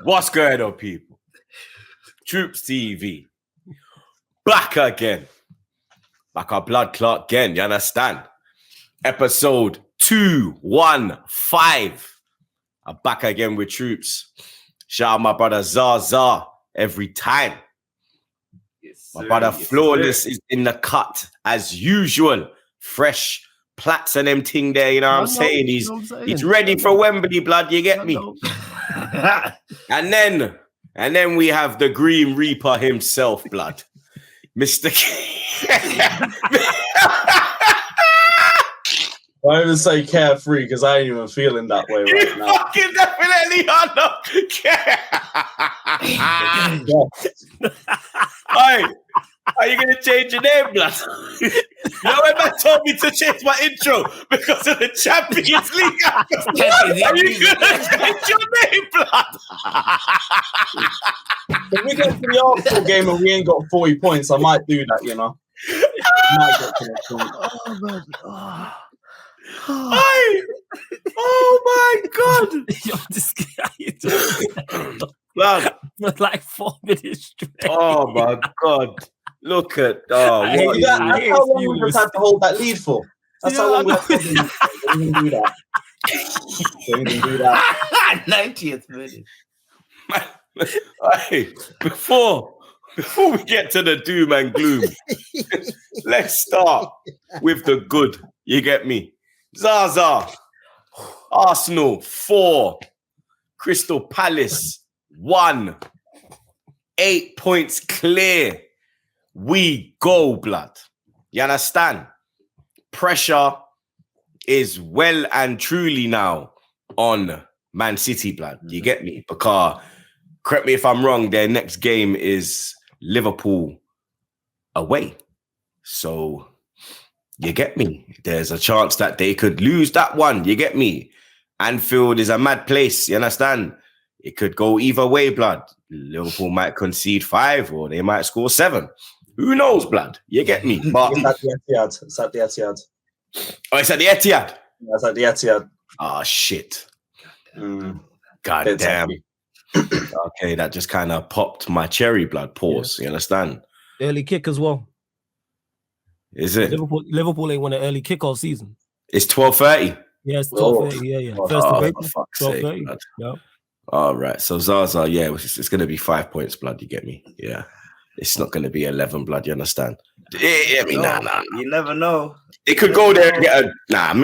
What's going on, people? TroopzTV. Back again. Like our blood clot again, you understand? Episode 215. I'm back again with Troopz. Shout out my brother Zaza every time. Yes, my brother Flawless is in the cut as usual. Fresh plats and them thing there, you know what I'm saying? He's ready for Wembley, blood, you get me? And then we have the Green Reaper himself, blood. Mr. I even say carefree because I ain't even feeling that way right now. Fucking definitely are not Hey, are you gonna change your name, blood? You know when man told me to change my intro because of the Champions League? Are you gonna change your name, blood? If we get to the Arsenal game and we ain't got 40 points, I might do that, you know. Oh my God! Yo, this guy Blood. for like 4 minutes straight. Oh my God! Look at that's how long we just had to hold that lead for. That's how long we had to hold the lead. We didn't do that. We didn't do that. 90th minute. Hey, before we get to the doom and gloom, let's start with the good. You get me? Zaza, Arsenal 4, Crystal Palace 1, 8 points clear. We go, blood. You understand? Pressure is well and truly now on Man City, blood. You get me? Because, correct me if I'm wrong, their next game is Liverpool away. So, you get me? There's a chance that they could lose that one. You get me? Anfield is a mad place. You understand? It could go either way, blood. Liverpool might concede 5 or they might score 7. Who knows, blood? You get me? But It's at the Etihad. It's at the Etihad. Oh, it's at the Etihad? Yeah, it's at the Etihad. Oh, shit. God damn. Okay, that just kind of popped my cherry, blood. Pause. Yeah. You understand? Early kick as well. Is it? Liverpool ain't won an early kick all season. It's 12:30. Yeah, it's 12:30. Yeah. First of April. 12:30. Yeah. All right. So Zaza, yeah, it's going to be 5 points, blood. You get me? Yeah. It's not going to be 11, blood. You understand? I mean, nah. You never know. It could go there and get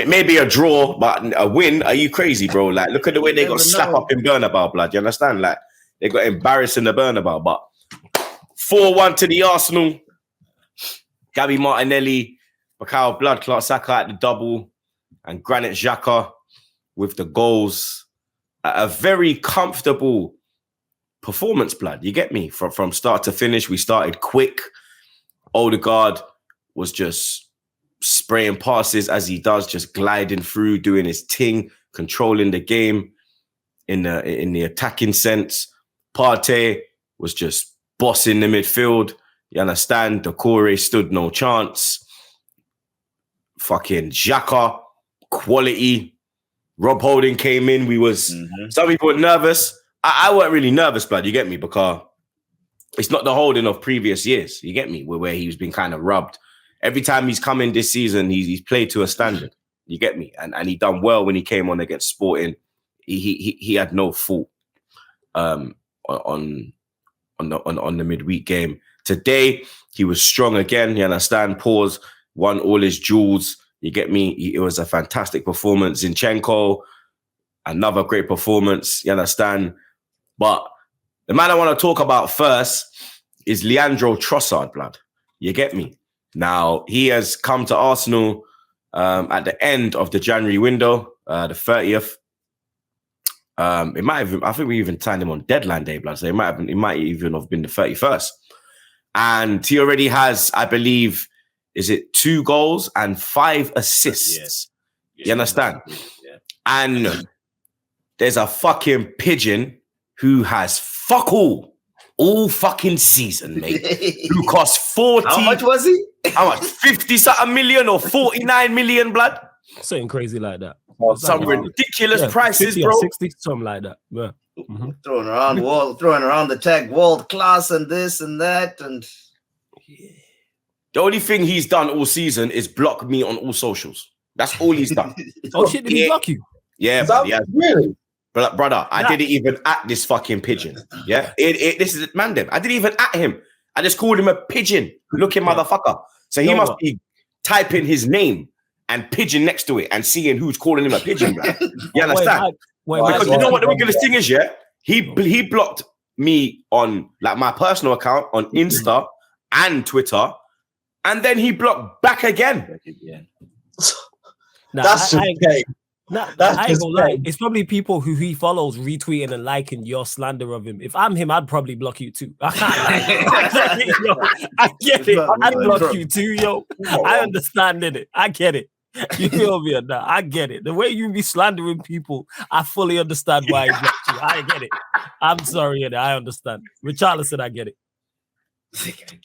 maybe a draw, but a win. Are you crazy, bro? Like, look at the way they got slapped up in Bernabeu, blood. You understand? Like, they got embarrassed in the Bernabeu, but 4-1 to the Arsenal. Gabby Martinelli, Bukayo Blood Clot Saka at the double, and Granit Xhaka with the goals. A very comfortable performance, blood. You get me? From start to finish, we started quick. Odegaard was just spraying passes as he does, just gliding through, doing his thing, controlling the game in the attacking sense. Partey was just bossing the midfield. You understand? Decore stood no chance. Fucking Xhaka, quality. Rob Holding came in. Some people were nervous. I weren't really nervous, blood. You get me? Because it's not the Holding of previous years. You get me? Where he's been kind of rubbed. Every time he's come in this season, he's played to a standard. You get me? And he done well when he came on against Sporting. He had no fault on the midweek game. Today, he was strong again. You understand? Pause. Won all his duels. You get me? It was a fantastic performance. Zinchenko, another great performance. You understand? But the man I want to talk about first is Leandro Trossard, blood. You get me? Now, he has come to Arsenal at the end of the January window, the 30th. I think we even signed him on deadline day, blood. So it might even have been the 31st. And he already has, I believe, is it 2 goals and 5 assists? Yeah. You understand? Yeah. And there's a fucking pigeon who has fuck all fucking season, mate. Who cost 40. How much was he? How much? 50-something million or 49 million, blood? Something crazy like that. Some ridiculous prices, 50 bro. Or 60, something like that. Yeah. throwing around the tag world class and this and that, and the only thing he's done all season is block me on all socials. That's all he's done. Oh shit, did he block you? Yeah, That, yeah. really? But brother, I didn't even at this fucking pigeon. Yeah, this is man. I didn't even at him. I just called him a pigeon-looking motherfucker. So he must be typing his name and pigeon next to it and seeing who's calling him a pigeon. Like. You understand? Because you know what the ridiculous thing is, yeah? He blocked me on like my personal account on Insta and Twitter, and then he blocked back again. That's okay. I ain't gonna lie. It's probably people who he follows retweeting and liking your slander of him. If I'm him, I'd probably block you too. I get it. I'd block you too, yo. I understand it. I get it. You feel me or not? I get it. The way you be slandering people, I fully understand why he blocked you. I get it. I'm sorry, I understand. Richarlison, I get it.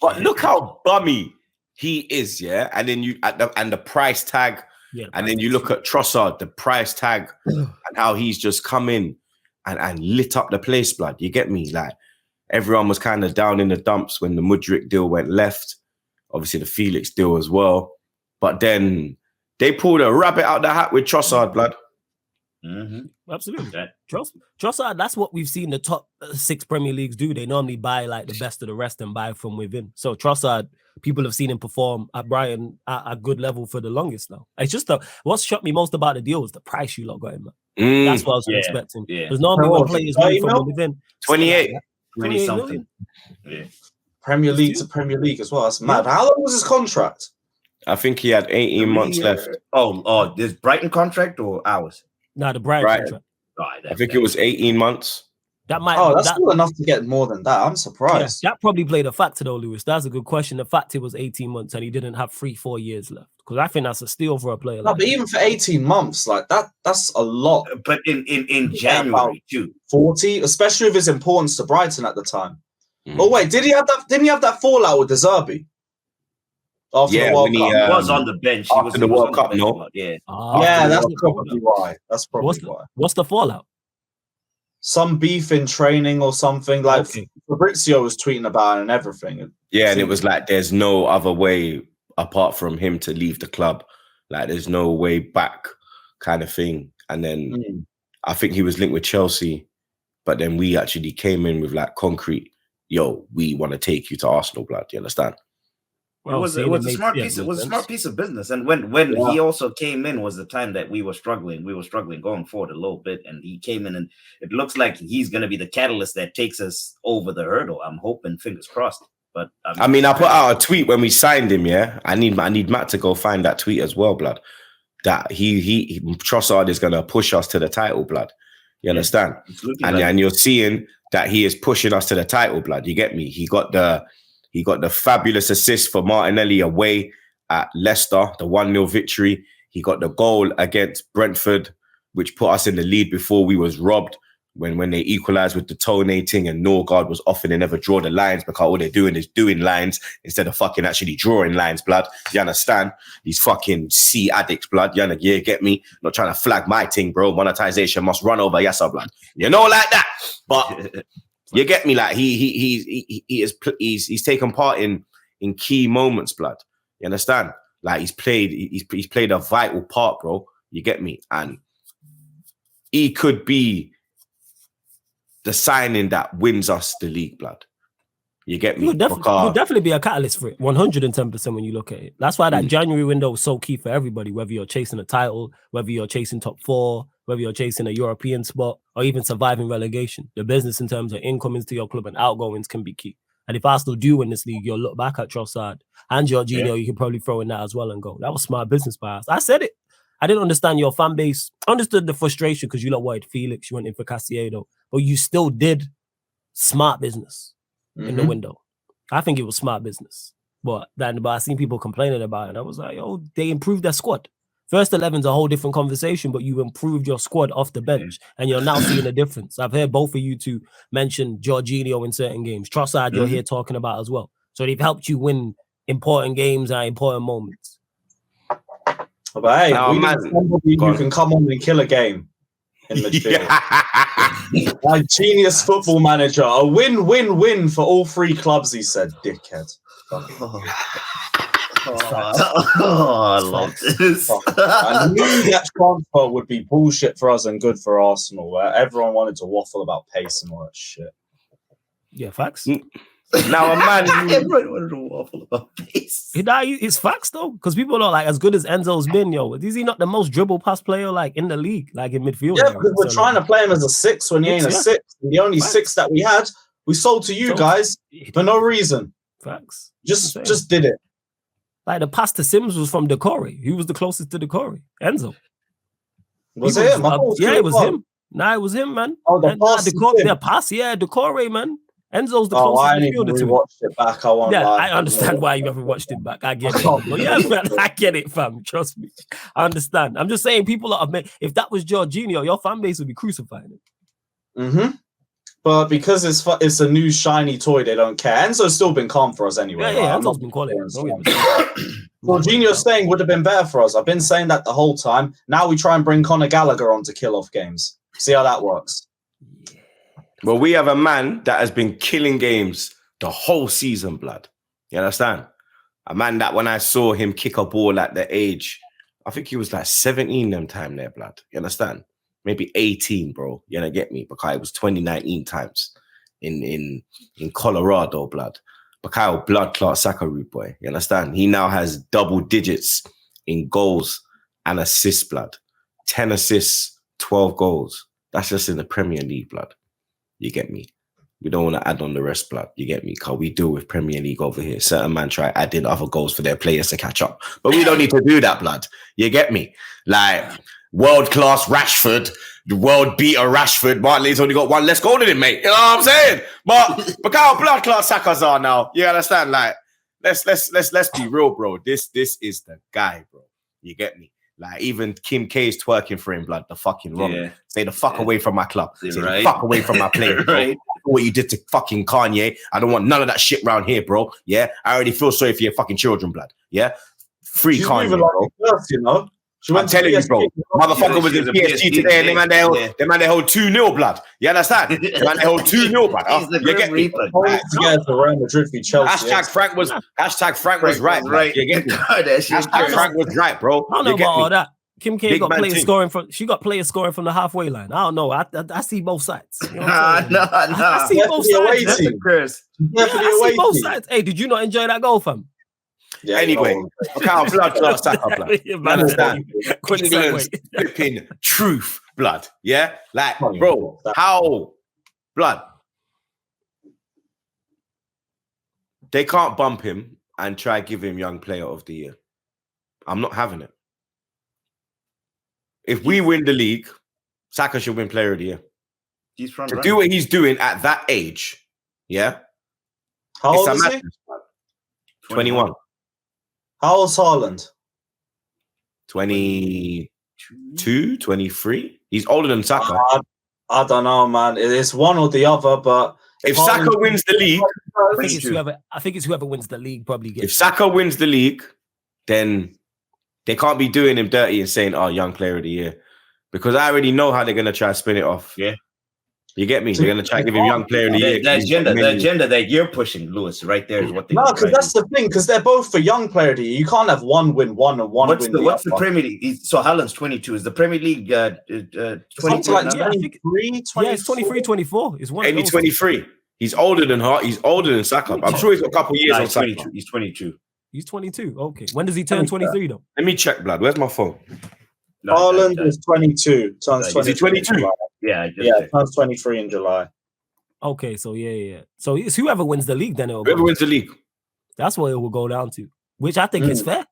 But look how bummy he is, yeah. And then and the price tag. Yeah, and then you look at Trossard, the price tag, and how he's just come in and lit up the place, blood. You get me? Like, everyone was kind of down in the dumps when the Mudryk deal went left. Obviously, the Felix deal as well. But then they pulled a rabbit out the hat with Trossard, blood. Mm-hmm. Absolutely. Trossard, that's what we've seen the top 6 Premier Leagues do. They normally buy like the best of the rest and buy from within. So Trossard, people have seen him perform at Brighton at a good level for the longest now. It's just what's shocked me most about the deal is the price you lot got him, man. That's what I was expecting. Because normally when players move from within 28. 20 something. Yeah. Premier League to Premier League as well. That's mad. How long was his contract? I think he had 18 months left. Oh, this Brighton contract or ours? No, the Brighton contract. I think it was 18 months. That's still enough to get more than that. I'm surprised. Yeah, that probably played a factor though, Lewis. That's a good question. The fact it was 18 months and he didn't have 3-4 years left. Because I think that's a steal for a player. No, but even for 18 months, like that's a lot. But in January too. 40, especially with his importance to Brighton at the time. Oh wait, didn't he have that fallout with the Zerbi? After the World Cup. He was on the bench. After the World Cup, no? Yeah. That's probably why. Why. What's the fallout? Some beef in training or something. Like Fabrizio was tweeting about it and everything. Yeah, and it was like there's no other way apart from him to leave the club. Like there's no way back kind of thing. And then I think he was linked with Chelsea, but then we actually came in with like concrete, yo, we want to take you to Arsenal, blood. You understand? Well, it was a smart piece. It was a smart piece of business. And when he also came in was the time that we were struggling. We were struggling going forward a little bit, and he came in, and it looks like he's going to be the catalyst that takes us over the hurdle. I'm hoping, fingers crossed. But I put out a tweet when we signed him. Yeah, I need Matt to go find that tweet as well, blood. That he Trossard is going to push us to the title, blood. You understand? And you're seeing that he is pushing us to the title, blood. You get me? He got the fabulous assist for Martinelli away at Leicester, the 1-0 victory. He got the goal against Brentford, which put us in the lead before we was robbed when they equalised with the tonating and Norgard was often they never draw the lines because all they're doing is doing lines instead of fucking actually drawing lines, blood. You understand? These fucking C addicts, blood. You get me? Not trying to flag my thing, bro. Monetization must run over Yasser, blood. You know, like that. But... You get me? Like he's taken part in key moments, blood. You understand? Like he's played a vital part, bro. You get me? And he could be the signing that wins us the league, blood. You get me? He would definitely be a catalyst for it. 110% when you look at it. That's why that January window is so key for everybody, whether you're chasing a title, whether you're chasing top 4, whether you're chasing a European spot or even surviving relegation. The business in terms of incomings to your club and outgoings can be key. And if Arsenal do win this league, you'll look back at Trossard and Jorginho, you can probably throw in that as well and go, that was smart business by us. I said it. I didn't understand your fan base. I understood the frustration because you lot wanted Felix, you went in for Caicedo, but you still did smart business in the window. I think it was smart business. But I seen people complaining about it. And I was like, oh, they improved their squad. First 11's a whole different conversation, but you improved your squad off the bench, and you're now seeing a difference. I've heard both of you two mention Jorginho in certain games. Trossard, you're here talking about as well. So they've helped you win important games and important moments. But hey, you can come on and kill a game. in midfield. My genius football manager. A win-win-win for all three clubs, he said, dickhead. I love this. I knew that transfer would be bullshit for us and good for Arsenal, where everyone wanted to waffle about pace and all that shit. Yeah, facts. Now a man Everyone wanted to waffle about pace. It's facts though, because people are like, as good as Enzo's been, yo, is he not the most dribble pass player like in the league, like in midfield? Yeah, because we're trying to play him as a 6 when he ain't a 6. And the only 6 that we had, we sold to you guys for no reason. Facts. Just did it. Like the pass to Sims was from Decore. He was the closest to Decore. Enzo. Was it him? Yeah, it was him. Nah, it was him, man. Oh, the pass. The pass, yeah, Decore, man. Enzo's the closest I didn't even watch it back. I won't lie. I understand why you haven't watched it back. I get it. But yeah, man, I get it, fam. Trust me. I understand. I'm just saying, people are if that was Jorginho, your fan base would be crucifying it. Mm-hmm. But because it's a new shiny toy, they don't care. Enzo's still been calm for us anyway. Yeah, Enzo's been quality. Jorginho's saying would have been better for us. I've been saying that the whole time. Now we try and bring Conor Gallagher on to kill off games. See how that works. Well, we have a man that has been killing games the whole season, blood. You understand? A man that when I saw him kick a ball at the age, I think he was like 17 them time there, blood. You understand? Maybe 18, bro. You know, get me? Because it was 2019 times in Colorado, blood. Bakayao blood clot Saka root boy. You understand? He now has double digits in goals and assists, blood. 10 assists, 12 goals. That's just in the Premier League, blood. You get me? We don't want to add on the rest, blood. You get me? Because we deal with Premier League over here. Certain man try adding other goals for their players to catch up. But we don't need to do that, blood. You get me? Like, world-class Rashford, the world beater Rashford. Martinelli's only got one less goal than him, mate. You know what I'm saying? But how blood-class Saka's are now. You understand? Like, let's be real, bro. This is the guy, bro. You get me? Like, even Kim K's twerking for him, blood, the fucking wrong. Yeah. Stay the fuck away from my club. Stay the fuck away from my player, right? What you did to fucking Kanye. I don't want none of that shit around here, bro. Yeah? I already feel sorry for your fucking children, blood. Yeah? Free She's Kanye, bro. Like you know? I'm telling you, bro. Motherfucker was in PSG today, and they man they hold 2-0, blood. You understand? They man they hold 2-0, blood. You get me? Hashtag Frank was right. Right. You get me? Hashtag Frank was right, bro. I don't know about all that. Kim K got players scoring from. She got players scoring from the halfway line. I don't know. I see both sides. You know I see both sides. I see both sides. Hey, did you not enjoy that goal, fam? Yeah, anyway, blood class Saka, blood. England's flipping truth, blood. Yeah, like, bro, how blood? They can't bump him and try give him Young Player of the Year. I'm not having it. If we win the league, Saka should win Player of the Year. He's front to do what he's doing at that age. Yeah, how old is he? 21. How old's Haaland? 22, 23. He's older than Saka. I don't know, man. It's one or the other, but if Saka wins the league, I think it's whoever wins the league probably gets. If Saka wins the league, then they can't be doing him dirty and saying, "Oh, Young Player of the Year," because I already know how they're gonna try to spin it off. Yeah. You get me? They're going to try to give him Young Player of the Year. The agenda that you're pushing, Lewis, right there is what they do. No, because that's the thing, because they're both for Young Player of the Year. You can't have one win one and one win the What's the Premier League? So Haaland's 22. Is the Premier League 22? Like 23, 24? Yeah, it's 23, 24. It's one. Maybe 23. He's older than her. He's older than Saka. I'm sure he's got a couple of years on Saka. He's 22. He's 22. Okay. When does he turn 23 though? Let me check, blood. Where's my phone? Haaland is 22. Turns 22. Is he 22? Yeah, turns 23 in July. Okay, so yeah. So it's whoever wins the league, then whoever wins the league. That's what it will go down to, which I think is fair.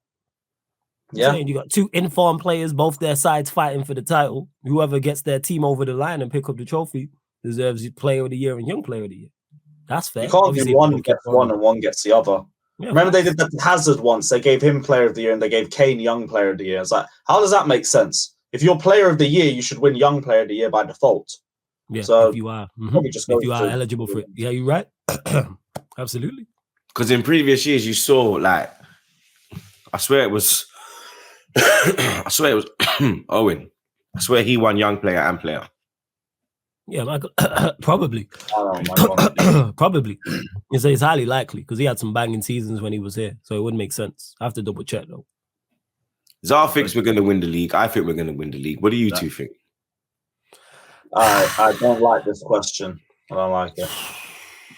Yeah, you got two informed players, both their sides fighting for the title. Whoever gets their team over the line and pick up the trophy deserves Player of the Year and Young Player of the Year. That's fair. You can't do one gets one and one gets the other. Yeah, remember they did that to Hazard once. They gave him Player of the Year and they gave Kane Young Player of the Year. It's like, how does that make sense? If you're Player of the Year, you should win Young Player of the Year by default. Yeah, so if you are, eligible for it. Yeah, you're right. Absolutely. Because in previous years, you saw like, I swear it was Owen. I swear he won young player and player. Yeah, Michael, probably. Oh, my God. Probably. It's highly likely because he had some banging seasons when he was here. So it would make sense. I have to double check though. Zar thinks we're going to win the league. I think we're going to win the league. What do you two think? I don't like this question. I don't like it.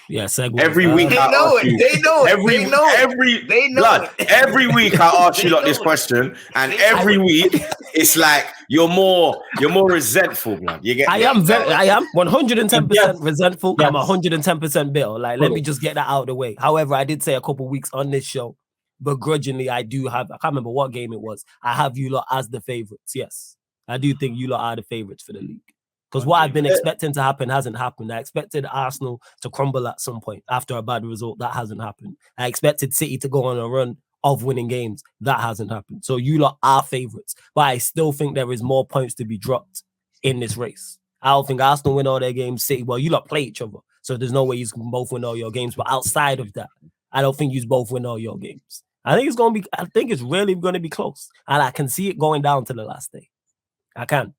Yeah, segue. Every week They know it. They know it. They know it. Every week I ask you this question, and every week it's like you're more resentful, blood. You get? I am 110% resentful. Yes. I'm 110% bitter. Like, let me just get that out of the way. However, I did say a couple weeks on this show, begrudgingly, I can't remember what game it was. I have you lot as the favorites. Yes, I do think you lot are the favorites for the league. Because what I've been expecting to happen hasn't happened. I expected Arsenal to crumble at some point after a bad result. That hasn't happened. I expected City to go on a run of winning games. That hasn't happened. So you lot are favourites. But I still think there is more points to be dropped in this race. I don't think Arsenal win all their games. City, well, you lot play each other. So there's no way you can both win all your games. But outside of that, I don't think you both win all your games. I think it's really going to be close. And I can see it going down to the last day. I can.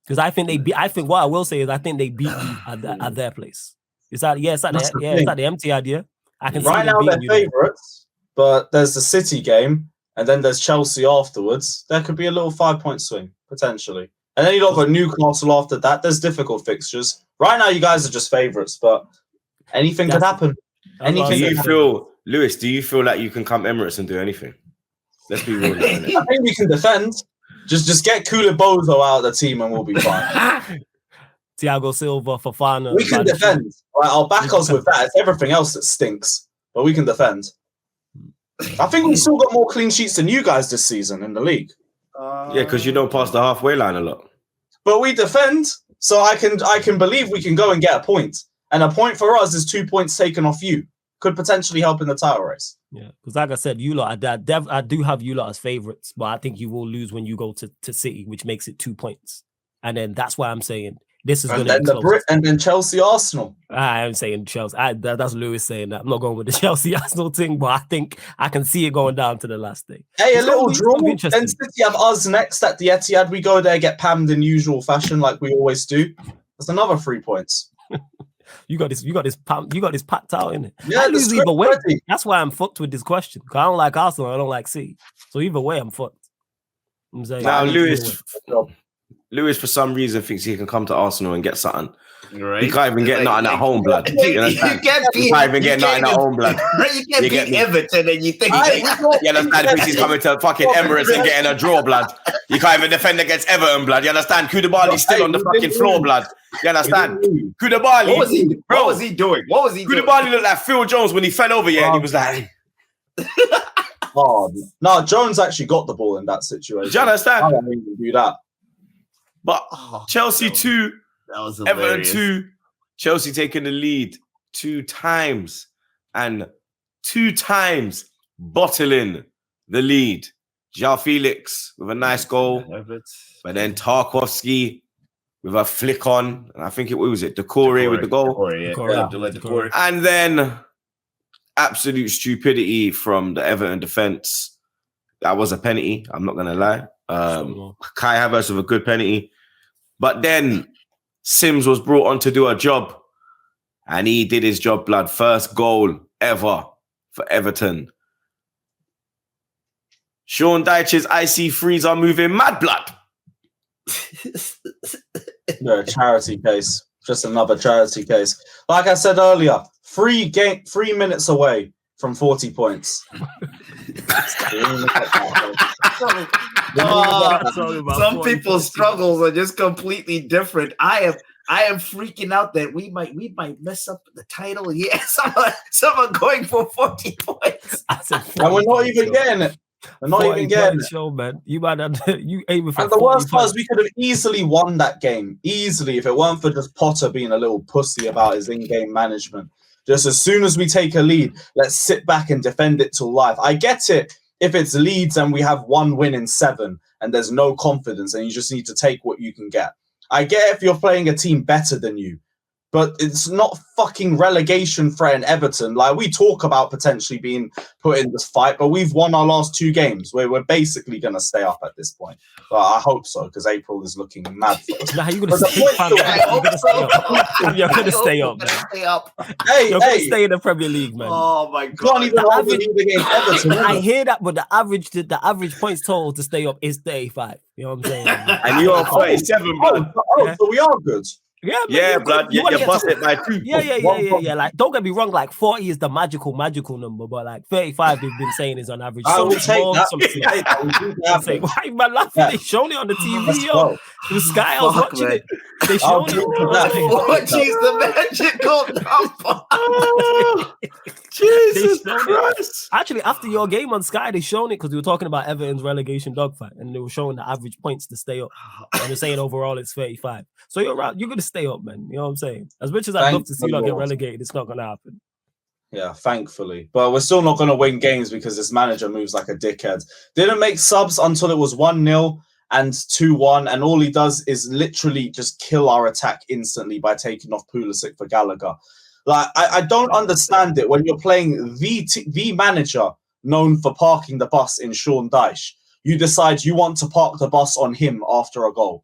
Because I think what I will say is I think they beat you at their place. It's at the empty idea. I can right see now they're favourites, but there's the City game and then there's Chelsea afterwards. There could be a little 5-point swing potentially, and then you got Newcastle after that. There's difficult fixtures. Right now, you guys are just favourites, but anything could happen. Anything. Lewis? Do you feel like you can come Emirates and do anything? Let's be real. I think we can defend. Just get Koulibaly out of the team and we'll be fine. Thiago Silva, Fofana. We can defend. Right, I'll back us with that. It's everything else that stinks, but we can defend. I think we've still got more clean sheets than you guys this season in the league. Yeah, because you don't pass the halfway line a lot. But we defend, so I can believe we can go and get a point. And a point for us is 2 points taken off you. Could potentially help in the title race. Yeah, because like I said, you lot, I do have you lot as favourites, but I think you will lose when you go to City, which makes it 2 points. And then that's why I'm saying this is going to be close. And then Chelsea, Arsenal. I am saying Chelsea. That's Lewis saying that. I'm not going with the Chelsea Arsenal thing, but I think I can see it going down to the last day. Hey, a little draw. Then City have us next at the Etihad. We go there, get pammed in usual fashion, like we always do. That's another 3 points. You got this packed out in it. Yeah, I lose either way. That's why I'm fucked with this question. Because I don't like Arsenal, I don't like City. So either way, I'm fucked. I'm saying now Lewis for some reason thinks he can come to Arsenal and get something. Right. He can't even get nothing at home, blood. You can't even get nothing at home, blood. You can't beat Everton and you think you understand? He's coming to fucking Emirates and getting a draw, blood. You can't even defend against Everton, blood. You understand? Koulibaly's still on the fucking floor, blood. You understand? Koulibaly. What was he doing? Koulibaly looked like Phil Jones when he fell over here and he was like... Oh, no, Jones actually got the ball in that situation. Do you understand? I don't even do that. But Chelsea 2, Everton 2, Chelsea taking the lead 2 times and 2 times bottling the lead. João Felix with a nice goal, but then Tarkowski with a flick on, and I think it was Decore with the goal. Decore. And then absolute stupidity from the Everton defense. That was a penalty, I'm not going to lie. Kai Havertz with a good penalty. But then Sims was brought on to do a job, and he did his job, blood. First goal ever for Everton. Sean Dyche's icy frees are moving mad, blood. No, charity case. Just another charity case. Like I said earlier, 3 minutes away from 40 points. Some people's struggles are just completely different. I am freaking out that we might mess up the title. Yeah, someone going for 40 points. And we're not even getting it. We're not even getting it. Show, man. You might have you aiming for. And the worst part is we could have easily won that game. Easily, if it weren't for just Potter being a little pussy about his in-game management. Just as soon as we take a lead, let's sit back and defend it till life. I get it if it's Leeds and we have 1 win in 7 and there's no confidence and you just need to take what you can get. I get if you're playing a team better than you. but it's not fucking relegation threat in Everton. Like, we talk about potentially being put in this fight, but we've won our last 2 games where we're basically going to stay up at this point. But I hope so, because April is looking mad for us. Nah, you're going to stay up. You're going to stay up. You're going to stay up, man. You're going to stay in the Premier League, man. Oh, my God. Can't even hold the lead against Everton. I hear that, but the average points total to stay up is 35. You know what I'm saying? And you're 37, bro. So we are good. Yeah, man, yeah, blood. You bust it by 2. Yeah. Like, don't get me wrong. Like, 40 is the magical number, but like 35, they've been saying is on average. I will take that. Say, why am I laughing? They shown it on the TV, yo. The Sky, I was watching it. They showed it. Jeez, the magical number. Jesus Christ. Actually, after your game on Sky, they shown it because we were talking about Everton's relegation dogfight, and they were showing the average points to stay up. And they're saying overall it's 35. So you're right. You're gonna stay up, man. You know what I'm saying? As much as I'd love to see you get relegated, it's not gonna happen. Yeah, thankfully. But we're still not gonna win games because this manager moves like a dickhead. Didn't make subs until it was 1-0 and 2-1, and all he does is literally just kill our attack instantly by taking off Pulisic for Gallagher. Like, I don't understand it when you're playing the manager known for parking the bus in Sean Dyche. You decide you want to park the bus on him after a goal.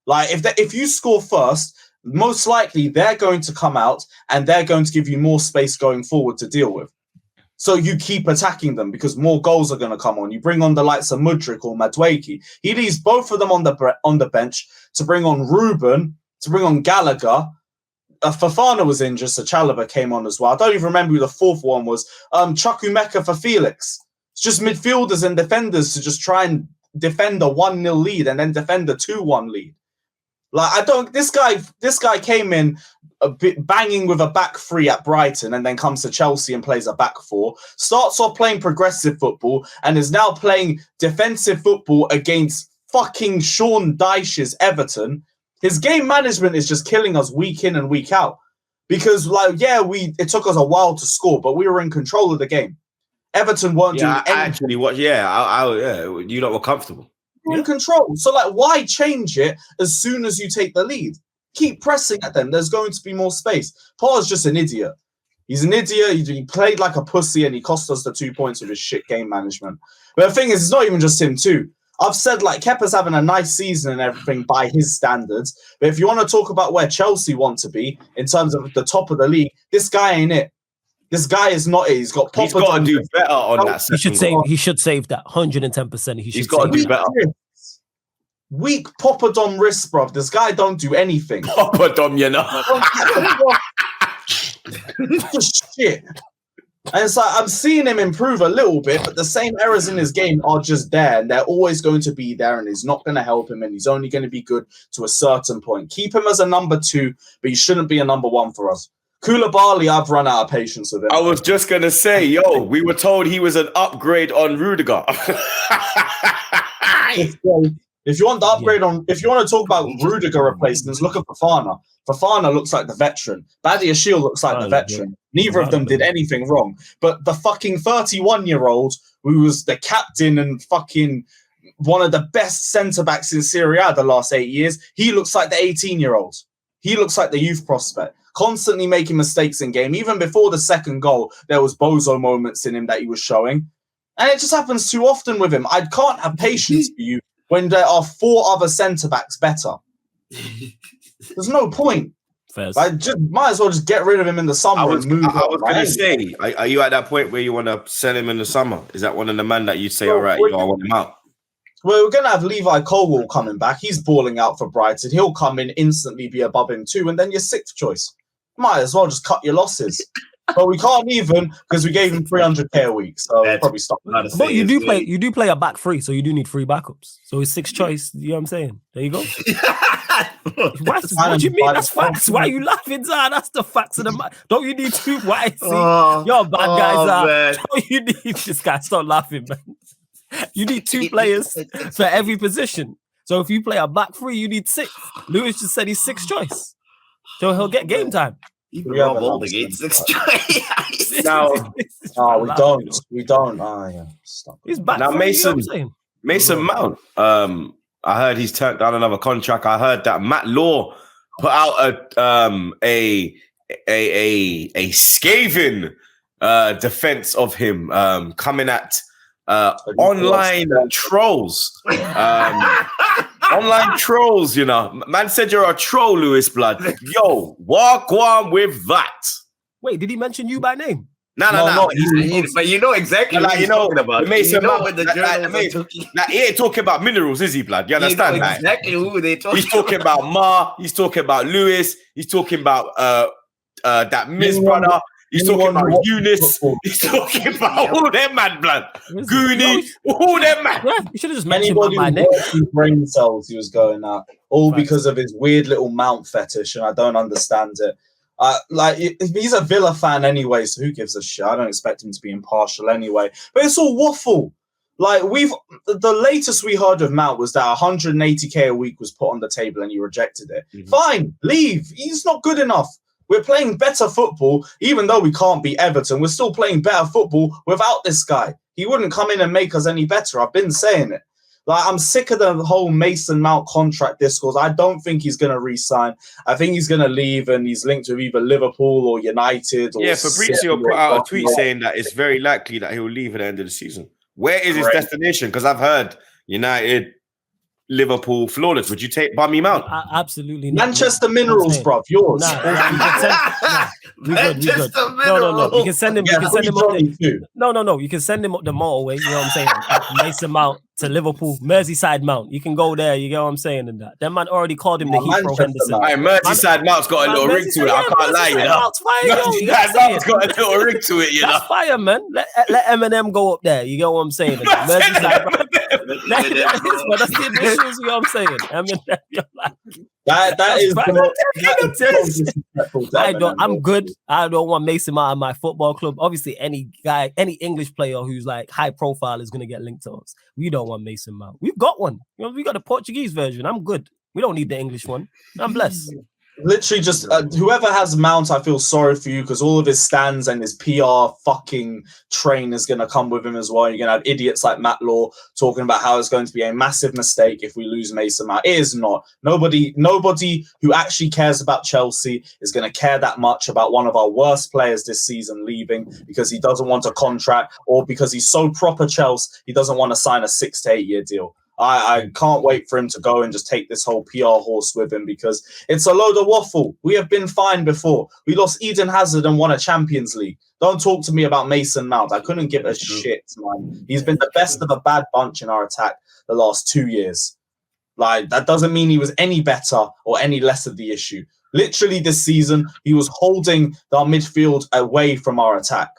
Like, if you score first, most likely they're going to come out and they're going to give you more space going forward to deal with. So you keep attacking them because more goals are going to come on. You bring on the likes of Mudryk or Madueke. He leaves both of them on the bench to bring on Ruben, to bring on Gallagher. Fofana was injured, so Chalobah came on as well. I don't even remember who the fourth one was. Chukwuemeka for Felix. It's just midfielders and defenders to just try and defend a 1-0 lead and then defend a 2-1 lead. Like, this guy came in a bit banging with a back 3 at Brighton and then comes to Chelsea and plays a back 4, starts off playing progressive football and is now playing defensive football against fucking Sean Dyche's Everton. His game management is just killing us week in and week out because, like, it took us a while to score, but we were in control of the game. Everton weren't doing anything. Actually, you lot were comfortable. In control. So, like, why change it as soon as you take the lead? Keep pressing at them. There's going to be more space. Paul's just an idiot. He's an idiot. He played like a pussy and he cost us the 2 points with his shit game management. But the thing is, it's not even just him too. I've said, like, Kepa's having a nice season and everything by his standards. But if you want to talk about where Chelsea want to be in terms of the top of the league, this guy ain't it. This guy is not it. He's got to do better on that. He should save that 110%. He's got to do better. Weak Poppadom wrist, bruv. This guy don't do anything. Poppadom, you know. Just shit. And it's like, I'm seeing him improve a little bit, but the same errors in his game are just there, and they're always going to be there, and it's not going to help him, and he's only going to be good to a certain point. Keep him as a number 2, but he shouldn't be a number 1 for us. Koulibaly, I've run out of patience with him. I was just going to say, we were told he was an upgrade on Rudiger. If you want the upgrade if you want to talk about Rudiger replacements, look at Fofana. Fofana looks like the veteran. Badiashile looks like the veteran. Neither of them did anything wrong. But the fucking 31-year-old, who was the captain and fucking one of the best centre-backs in Serie A the last 8 years, he looks like the 18-year-old. He looks like the youth prospect. Constantly making mistakes in game. Even before the second goal, there was bozo moments in him that he was showing. And it just happens too often with him. I can't have patience for you when there are 4 other centre-backs better. There's no point. I just might as well just get rid of him in the summer and move on. I was going to say, are you at that point where you want to sell him in the summer? Is that one of the men that you say, all right, I want him out? Well, we're going to have Levi Colwill coming back. He's balling out for Brighton. He'll come in, instantly be above him too, and then your 6th choice. Might as well just cut your losses. But we can't even because we gave him 300k a week, so we'll probably stop. But you do play a back 3, so you do need 3 backups. So his 6th choice. You know what I'm saying? There you go. What do you mean? That's facts. Why are you laughing, Zah? That's the facts of the matter. Don't you need 2 whites? You're bad guys, Zah. Don't you need this guy? Stop laughing, man. You need 2 players for every position. So if you play a back 3, you need 6. Lewis just said he's 6th choice, so he'll get game time. Even Rob Old against 6th choice. No, we don't. Stop. He's back. Now Mason Mount. I heard he's turned down another contract. I heard that Matt Law put out a scathing defense of him, coming at online trolls. Online trolls, you know. Man said you're a troll, Lewis Blood. Yo, walk on with that. Wait, did he mention you by name? No. But you know exactly what he's talking about. Mason Mount, he ain't talking about minerals, is he, Blood? You understand? You know exactly who they talking about. He's talking about Ma. He's talking about Lewis. He's talking about that Miz brother. He's talking about Eunice. He's talking about all them man, Blood. Goonie, all them man. Yeah, you should have just mentioned my name. Brain cells he was going at, all because of his weird little Mount fetish, and I don't understand it. Like, he's a Villa fan anyway, so who gives a shit? I don't expect him to be impartial anyway. But it's all waffle. Like, the latest we heard of Mount was that 180k a week was put on the table and he rejected it. Mm-hmm. Fine, leave. He's not good enough. We're playing better football, even though we can't beat Everton. We're still playing better football without this guy. He wouldn't come in and make us any better. I've been saying it. Like, I'm sick of the whole Mason Mount contract discourse. I don't think he's going to re-sign. I think he's going to leave, and he's linked with either Liverpool or United. Or Fabrizio put out a tweet saying that it's very likely that he'll leave at the end of the season. Where is his destination? Because I've heard United, Liverpool, flawless. Would you take Bummy Mount? Absolutely not. Manchester Minerals, bruv. Yours. We good. No. You can send him. You can send him up there. No. You can send him up the motorway. You know what I'm saying? Mason Mount to Liverpool, Merseyside Mount. You can go there. You get what I'm saying? And that man already called him the Heathrow Henderson. Merseyside Mount's got a little ring to it. I can't lie, you know. Merseyside Mount's got a little ring to it, you know. That's fire, man. Let Eminem go up there. You get what I'm saying? Merseyside Mount. That's the issues, you know what I'm saying? Eminem, you're like, I'm good. I don't want Mason Mount at my football club. Obviously, any English player who's like high profile is going to get linked to us. We don't want Mason Mount. We've got one. You know, we got the Portuguese version. I'm good. We don't need the English one. I'm blessed. Literally just whoever has Mount, I feel sorry for you, because all of his stands and his PR fucking train is going to come with him as well. You're going to have idiots like Matt Law talking about how it's going to be a massive mistake if we lose Mason Mount. It is not. Nobody who actually cares about Chelsea is going to care that much about one of our worst players this season leaving because he doesn't want a contract, or because he's so proper Chelsea, he doesn't want to sign a 6 to 8 year deal. I can't wait for him to go and just take this whole PR horse with him, because it's a load of waffle. We have been fine before. We lost Eden Hazard and won a Champions League. Don't talk to me about Mason Mount. I couldn't give a shit, man. He's been the best of a bad bunch in our attack the last 2 years. Like, that doesn't mean he was any better or any less of the issue. Literally this season, he was holding our midfield away from our attack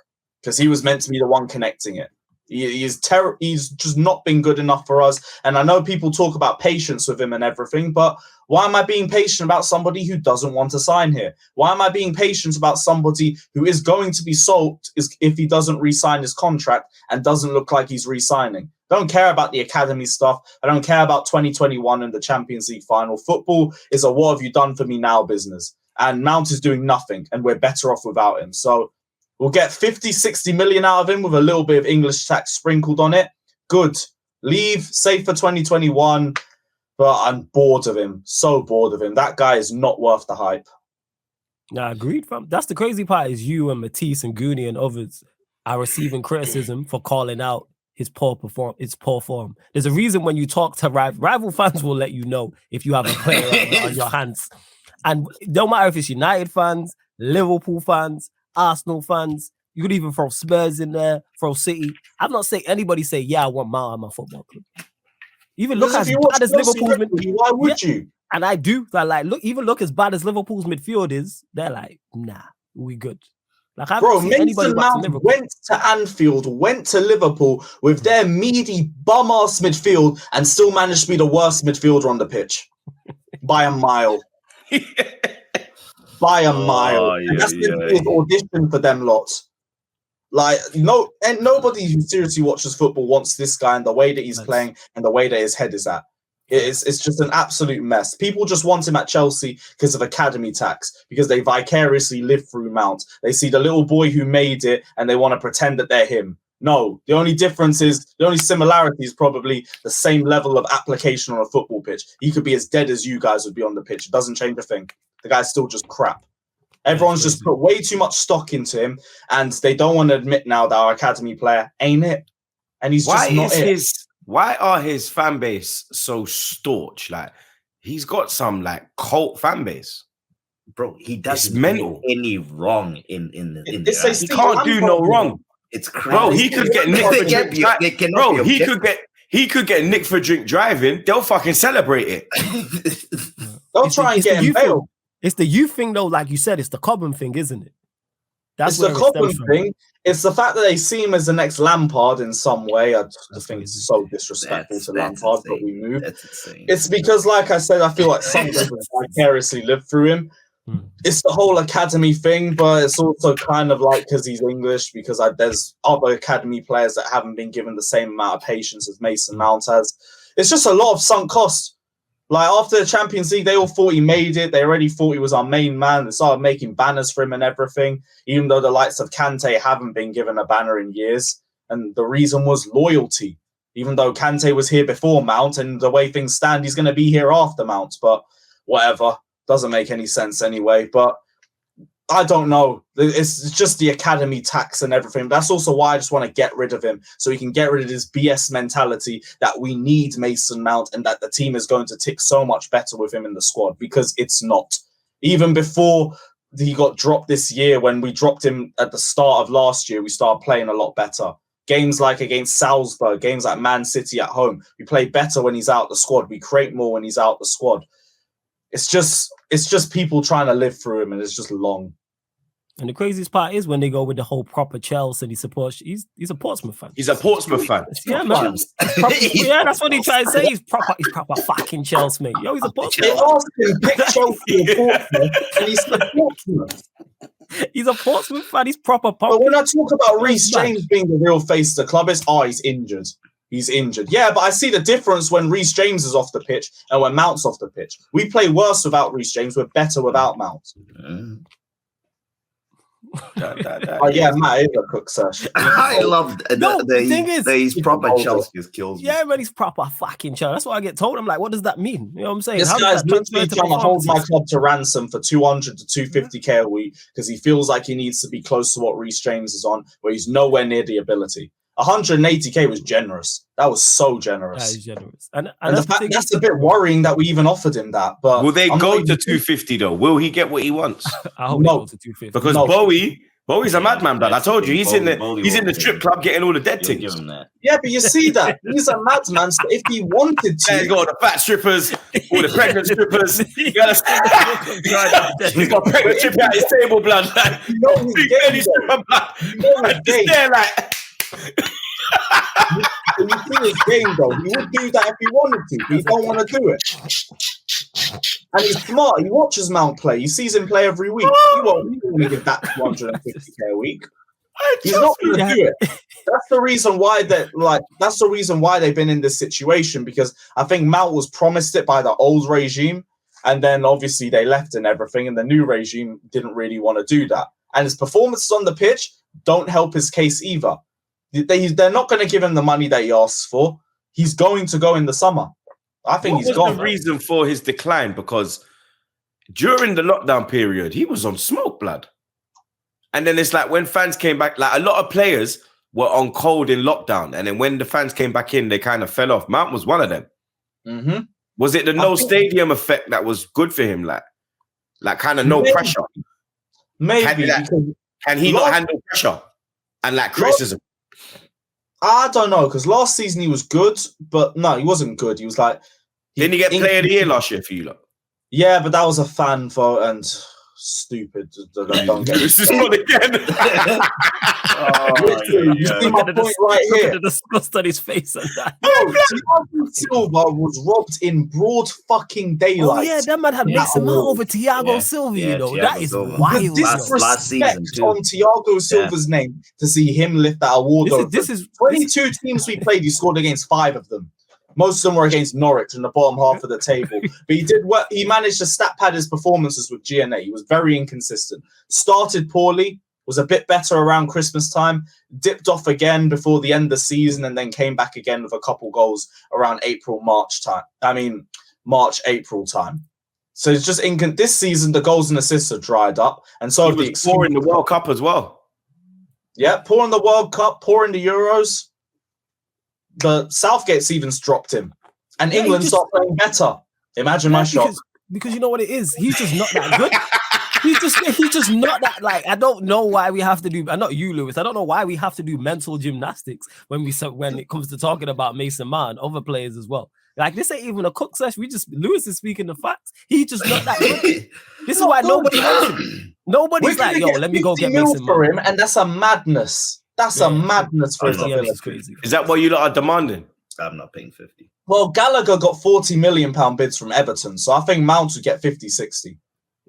because he was meant to be the one connecting it. He's just not been good enough for us. And I know people talk about patience with him and everything, but why am I being patient about somebody who doesn't want to sign here? Why am I being patient about somebody who is going to be sold if he doesn't re-sign his contract and doesn't look like he's re-signing? I don't care about the academy stuff. I don't care about 2021 and the Champions League final. Football is a what have you done for me now business. And Mount is doing nothing, and we're better off without him. So we'll get 50, 60 million out of him with a little bit of English tax sprinkled on it. Good. Leave, save for 2021. But I'm bored of him. So bored of him. That guy is not worth the hype. Nah, agreed. That's the crazy part, is you and Matisse and Goonie and others are receiving criticism for calling out his poor form. There's a reason when you talk to rival fans will let you know if you have a player on your hands. And it don't matter if it's United fans, Liverpool fans, Arsenal fans, you could even throw Spurs in there, throw City. I've not seen anybody say, yeah, I want Mount at my football club. Even look as bad as Liverpool's midfield. Why would you? And I do. Look as bad as Liverpool's midfield is. They're like, nah, we good. Like, Mason Mount went to Anfield, went to Liverpool with their meaty bum-ass midfield and still managed to be the worst midfielder on the pitch by a mile. By a mile. That's his audition for them lots. Like, and nobody who seriously watches football wants this guy and the way that he's playing and the way that his head is at. It's just an absolute mess. People just want him at Chelsea because of academy tax, because they vicariously live through Mount. They see the little boy who made it and they want to pretend that they're him. No, the only similarity is probably the same level of application on a football pitch. He could be as dead as you guys would be on the pitch. It doesn't change a thing. The guy's still just crap. Everyone's just put way too much stock into him, and they don't want to admit now that our academy player ain't it. And he's just not it. Why are his fan base so staunch? Like, he's got some like cult fan base. Bro, he doesn't do any wrong in the he can't do no wrong. It's crazy. Bro, he could get nicked for drink driving. Bro, he could get nicked for drink driving. They'll fucking celebrate it. They'll try and get him bailed. It's the youth thing, though. Like you said, it's the Cobham thing, isn't it? It's the Cobham thing. It's the fact that they see him as the next Lampard in some way. I just think it's so disrespectful to Lampard, but we move. It's because, like I said, I feel like some people vicariously live through him. It's the whole academy thing, but it's also kind of like because he's English, because there's other academy players that haven't been given the same amount of patience as Mason Mount has. It's just a lot of sunk cost. Like, after the Champions League, they all thought he made it. They already thought he was our main man. They started making banners for him and everything, even though the likes of CONTE haven't been given a banner in years. And the reason was loyalty. Even though CONTE was here before Mount, and the way things stand, he's going to be here after Mount. But whatever. Doesn't make any sense anyway. But I don't know. It's just the academy tax and everything. That's also why I just want to get rid of him, so he can get rid of this BS mentality that we need Mason Mount and that the team is going to tick so much better with him in the squad, because it's not. Even before he got dropped this year, when we dropped him at the start of last year, we started playing a lot better. Games like against Salzburg, games like Man City at home, we play better when he's out the squad. We create more when he's out the squad. It's just people trying to live through him, and it's just long. And the craziest part is when they go with the whole proper Chelsea and he supports. He's a Portsmouth fan. He's a Portsmouth fan. Yeah, man. Yeah, that's what he tries to say. He's proper fucking Chelsea, mate. Yo, he's a Portsmouth. They asked him pick Chelsea or Portsmouth, and he's the Portsmouth. He's a Portsmouth fan. He's proper. But when I talk about Reece James being the real face of the club, it's he's injured. He's injured. Yeah, but I see the difference when Reece James is off the pitch and when Mount's off the pitch. We play worse without Reece James. We're better without Mount. Yeah, Matt is a cook session. I love he's proper Chelsea kills me. Yeah, man, he's proper fucking Chelsea. That's what I get told. I'm like, what does that mean? You know what I'm saying? This guy's literally trying to hold my club to ransom for 200 to 250k a week because he feels like he needs to be close to what Reece James is on, where he's nowhere near the ability. 180k was generous. That was so generous. That is generous. And that's a bit worrying that we even offered him that. But will they go to 250 though? Will he get what he wants? I hope he goes to 250. Because Bowie's a madman, blood. I told you, he's in the strip club getting all the dead things. Yeah, but you see that he's a madman. So if he wanted to, he's got all the fat strippers, all the pregnant strippers. He's got pregnant stripper at his table, blood. Like, you know his game, stripper, blood. Just there, like. When you see his game, though, he would do that if he wanted to, but he don't want to do it. And he's smart. He watches Mount play. He sees him play every week. He won't give that 250k a week. He's not going to do it. That's the reason why they've been in this situation, because I think Mount was promised it by the old regime, and then obviously they left and everything, and the new regime didn't really want to do that. And his performances on the pitch don't help his case either. They're not going to give him the money that he asks for. He's going to go in the summer. I think he's gone. What was the reason for his decline? Because during the lockdown period, he was on smoke, blood. And then it's like when fans came back, like a lot of players were on cold in lockdown. And then when the fans came back in, they kind of fell off. Mount was one of them. Mm-hmm. Was it the no stadium effect that was good for him? Like kind of no pressure? Maybe. Can he not handle pressure and like criticism? I don't know, because last season he was good, but no, he wasn't good. He was like... Didn't he get Player of the Year last year for you, lot? Yeah, but that was a fan vote and stupid. Don't get this is not again. You see my point right here. Look at the disgust on his face and that. Thiago Silva was robbed in broad fucking daylight. Oh yeah, that man had Mason Mount over Thiago Silva, you know. That is wild. The disrespect on Thiago Silva's name to see him lift that award over. This is 22 teams we played, he scored against 5 of them. Most of them were against Norwich in the bottom half of the table. But he did he managed to stat pad his performances with GNA. He was very inconsistent. Started poorly, was a bit better around Christmas time, dipped off again before the end of the season, and then came back again with a couple goals around March, April time. So it's just this season, the goals and assists are dried up. And so he was poor in the World Cup as well. Yeah, poor in the World Cup, poor in the Euros. The Southgate's even dropped him. And England start playing better. Imagine my shock. Because you know what it is? He's just not that good. He's just not that, like, I don't know why we have to do, not you, Lewis, I don't know why we have to do mental gymnastics when it comes to talking about Mason Mount and other players as well. Like, this ain't even a cook session. Lewis is speaking the facts. He's just not that good. This is why nobody wants him. Nobody's like, yo, let me go get Mason for Mount. him, and that's a madness. That's a madness for his ability. Crazy. Is that what you lot are demanding? I'm not paying 50. Well, Gallagher got £40 million bids from Everton, so I think Mount would get 50, 60,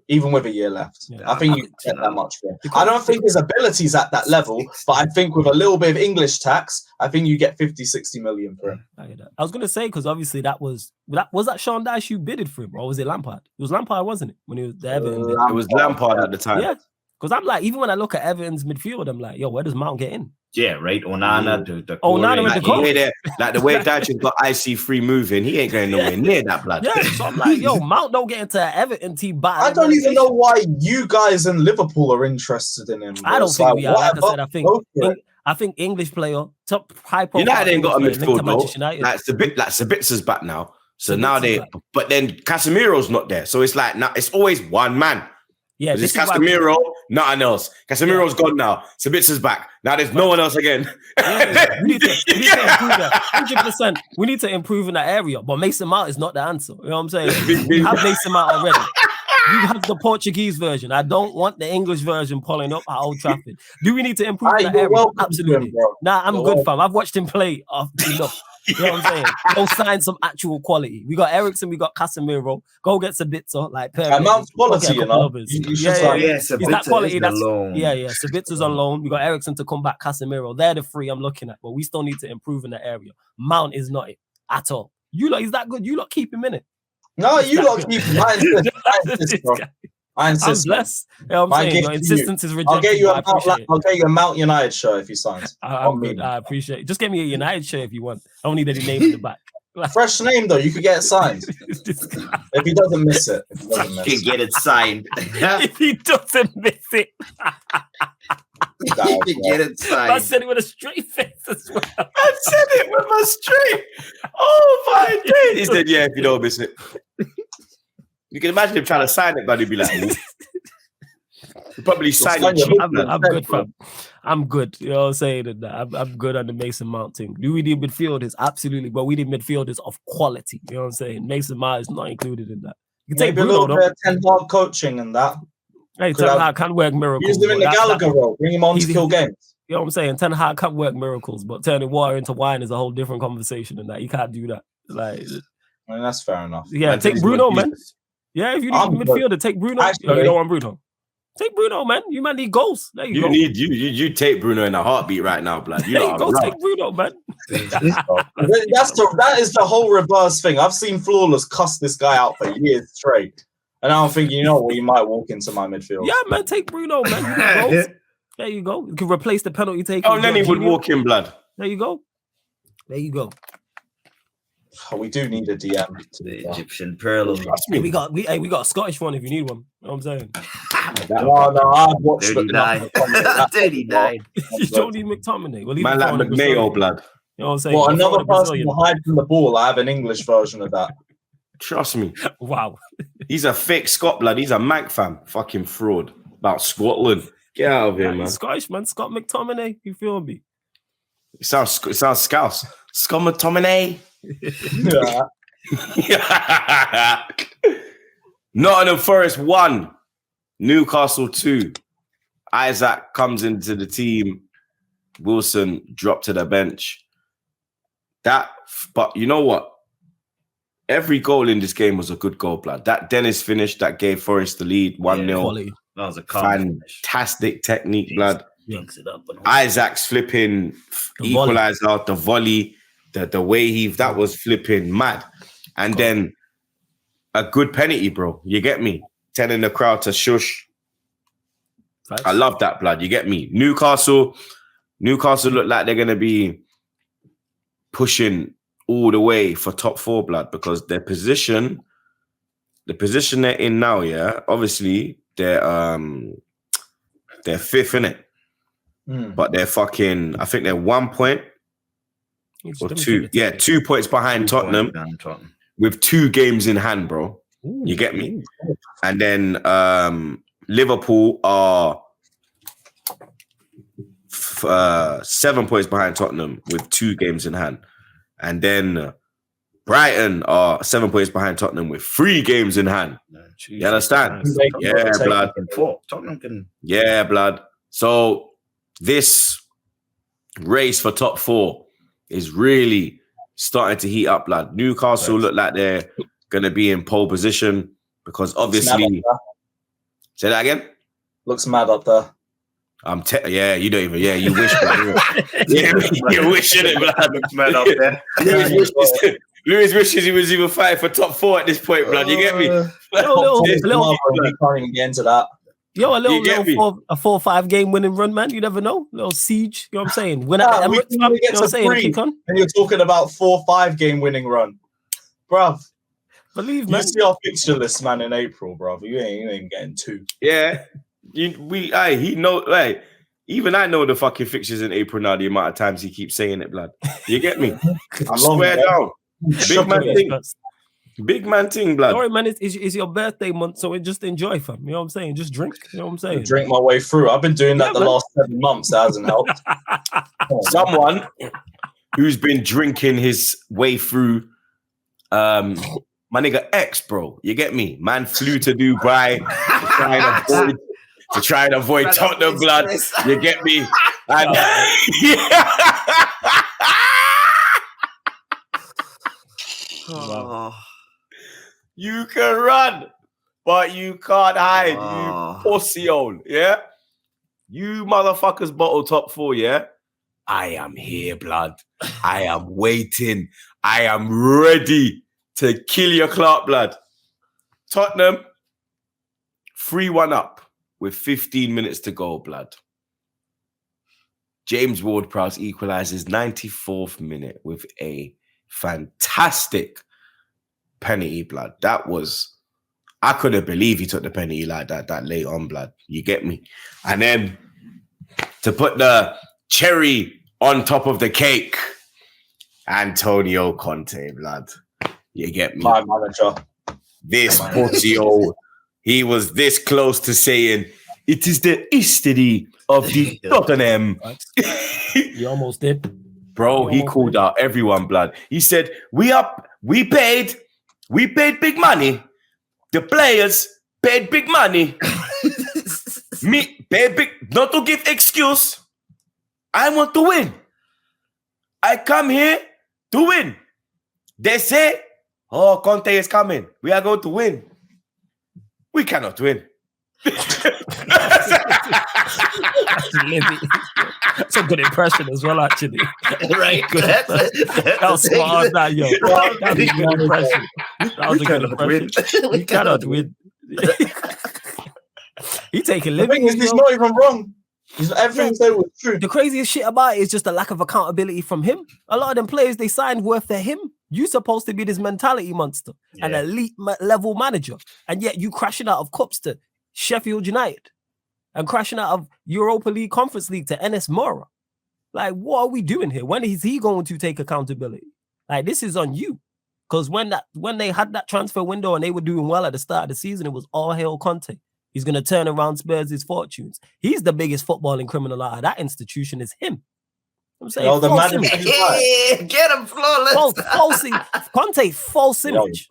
even with a year left. Yeah, I think you can get that much for him. I don't think his ability's at that level, but I think with a little bit of English tax, I think you get 50, 60 million for him. I was going to say, because obviously was that Sean Dyche who bidded for him, or was it Lampard? It was Lampard, wasn't it? When he was the Everton bid? It was Lampard at the time. Yeah, because I'm like, even when I look at Everton's midfield, I'm like, yo, where does Mount get in? Yeah, right. Onana, Onana with the goal. Like the way Dyche got IC3 moving, he ain't going nowhere near that, blood. Yeah, so I'm like, yo, Mount don't get into an Everton team. I don't even know why you guys in Liverpool are interested in him. I don't think we are. Like I said, I think English player, top high profile. United ain't got a midfield though. Like Sabitza's back now. So now but then Casemiro's not there. So it's like, now it's always one man. Yeah, this Casemiro, nothing else. Casemiro's gone now. Sabitza's back. Now there's no one else again. We need to improve that. 100%. We need to improve in that area. But Mason Mount is not the answer. You know what I'm saying? We have Mason Mount already. You have the Portuguese version. I don't want the English version pulling up at Old Trafford. Do we need to improve that area? Absolutely. I'm good, fam. I've watched him play enough. You know what I'm saying? Go sign some actual quality. We got Eriksen, we got Casemiro. Go get Sabitzer, like Mount's quality, you know. He's that quality. Sabitza's on loan. We got Eriksen to come back. Casemiro, they're the three I'm looking at, but we still need to improve in that area. Mount is not it at all. You lot, he's that good. You lot keep him in it. No, you lot keep him. I insist. I'm blessed. You know what I'm saying? Your insistence is rejected. I'll get you a Mount United shirt if he signs. I'm good. I appreciate it. Just get me a United shirt if you want. I don't need any name in the back. Fresh name though, you could get it signed. If he doesn't miss it. You can get it signed. If he doesn't miss it. You can get it signed. I said it with a straight face as well. I said it with a straight. Oh my days. He said, yeah, if you don't miss it. You can imagine him trying to sign it, but he'd be like, he'll probably sign it. I'm good, fam. I'm good. You know what I'm saying? I'm good on the Mason Mount thing. Do we need midfielders? Absolutely. But we need midfielders of quality. You know what I'm saying? Mason Mount is not included in that. You can take Bruno, though. Ten Hag coaching and that. Hey, Ten Hag can work miracles. Use him in the Gallagher role. Bring him on to kill games. You know what I'm saying? Ten Hag can't work miracles, but turning water into wine is a whole different conversation than that. You can't do that. Like, I mean, that's fair enough. Yeah, take Bruno, man. Yeah, if you need a midfielder, take Bruno. You don't want Bruno. Take Bruno, man. You man need goals. There you go. You take Bruno in a heartbeat right now, blood. There you go. Take Bruno, man. That is the whole reverse thing. I've seen Flawless cuss this guy out for years straight, and I'm thinking, you know what, you might walk into my midfield. Yeah, man. Take Bruno, man. You need goals. There you go. You can replace the penalty taking. Oh, Lenny would walk in, blood. There you go. There you go. We do need a DM. The Egyptian pearl. We got a Scottish one if you need one. You know what I'm saying? No, I've watched 39. 39. You don't need McTominay. Well, man, like McMayo, blood. You know what I'm saying? Well, another person to hide from the ball. I have an English version of that. Trust me. Wow. He's a fake Scot, blood. He's a Manc fam. Fucking fraud. About Scotland. Get out of here, man. Scottish, man. Scott McTominay. You feel me? It sounds scouse. Scott McTominay. Yeah. Nottingham Forest 1, Newcastle 2. Isaac comes into the team. Wilson dropped to the bench. But you know what? Every goal in this game was a good goal, blood. That Dennis finish that gave Forest the lead 1-0. That was a fantastic technique, blood. Isaac's flipping equalizer, the volley. The way that was flipping mad. And then a good penalty, bro. You get me? Telling the crowd to shush. I love that, blood. You get me? Newcastle look like they're going to be pushing all the way for top 4, blood, because the position they're in now, yeah, obviously they're 5th in it, but they're fucking, I think they're 1 point or 2, 2 points behind Tottenham with 2 games in hand, bro. Ooh, you get me? And then Liverpool are 7 points behind Tottenham with 2 games in hand. And then Brighton are 7 points behind Tottenham with 3 games in hand. You understand? Yeah, blood. Tottenham can. Yeah, blood. So this race for top 4 is really starting to heat up, blood. Newcastle look like they're going to be in pole position because obviously... Say that again? Looks mad up there. You don't even. Yeah, you wish. You're wishing it, blood. Looks mad up there. Lewis wishes he was even fighting for top 4 at this point, blood. You get me? You can't even get into that. Yo, a 4-5 game winning run, man. You never know. A little siege. You know what I'm saying? Win at Emirates, you know what I'm saying? And you're talking about 4-5 game winning run, bruv. Believe, man. You see our fixture list, man, in April, bruv. You ain't getting 2. Yeah. Even I know the fucking fixtures in April now, the amount of times he keeps saying it, blood. You get me? I swear down. Big man thing, blood. Sorry, man, it's your birthday month, so just enjoy, fam. You know what I'm saying? Just drink. You know what I'm saying? Drink my way through. I've been doing that the last 7 months. That hasn't helped. Someone who's been drinking his way through, my nigga X, bro. You get me? Man flew to Dubai to try and avoid Tottenham, blood. You get me? And you can run, but you can't hide, you pussy hole, yeah? You motherfuckers bottle top 4, yeah? I am here, blood. I am waiting. I am ready to kill your Clark, blood. Tottenham, 3-1 up with 15 minutes to go, blood. James Ward-Prowse equalizes 94th minute with a fantastic penalty, blood. That was, I couldn't believe he took the penalty like that late on, blood. You get me? And then to put the cherry on top of the cake, Antonio Conte, blood. You get me? My manager. This Portio, he was this close to saying, it is the history of the Tottenham. You almost did. Bro, he called out everyone, blood. He said, we paid big money. The players paid big money. Me paid big, not to give excuse. I want to win. I come here to win. They say, oh, Conte is coming. We are going to win. We cannot win. That's a good impression as well, actually. Right. That was smart, that, yo. That was a good impression. That was a good impression. We cannot win. He taking living. He's not even wrong. Everything he said was true. The craziest shit about it is just the lack of accountability from him. A lot of them players they signed were for him. You supposed to be this mentality monster, an elite level manager, and yet you crashing out of cups to Sheffield United and crashing out of Europa League Conference League to NS Mora. Like, what are we doing here? When is he going to take accountability? Like, this is on you. Because when they had that transfer window and they were doing well at the start of the season, it was all hail Conte. He's going to turn around Spurs' fortunes. He's the biggest footballing criminal out of that institution is him. I'm saying, the man get him flawless. Conte, false image.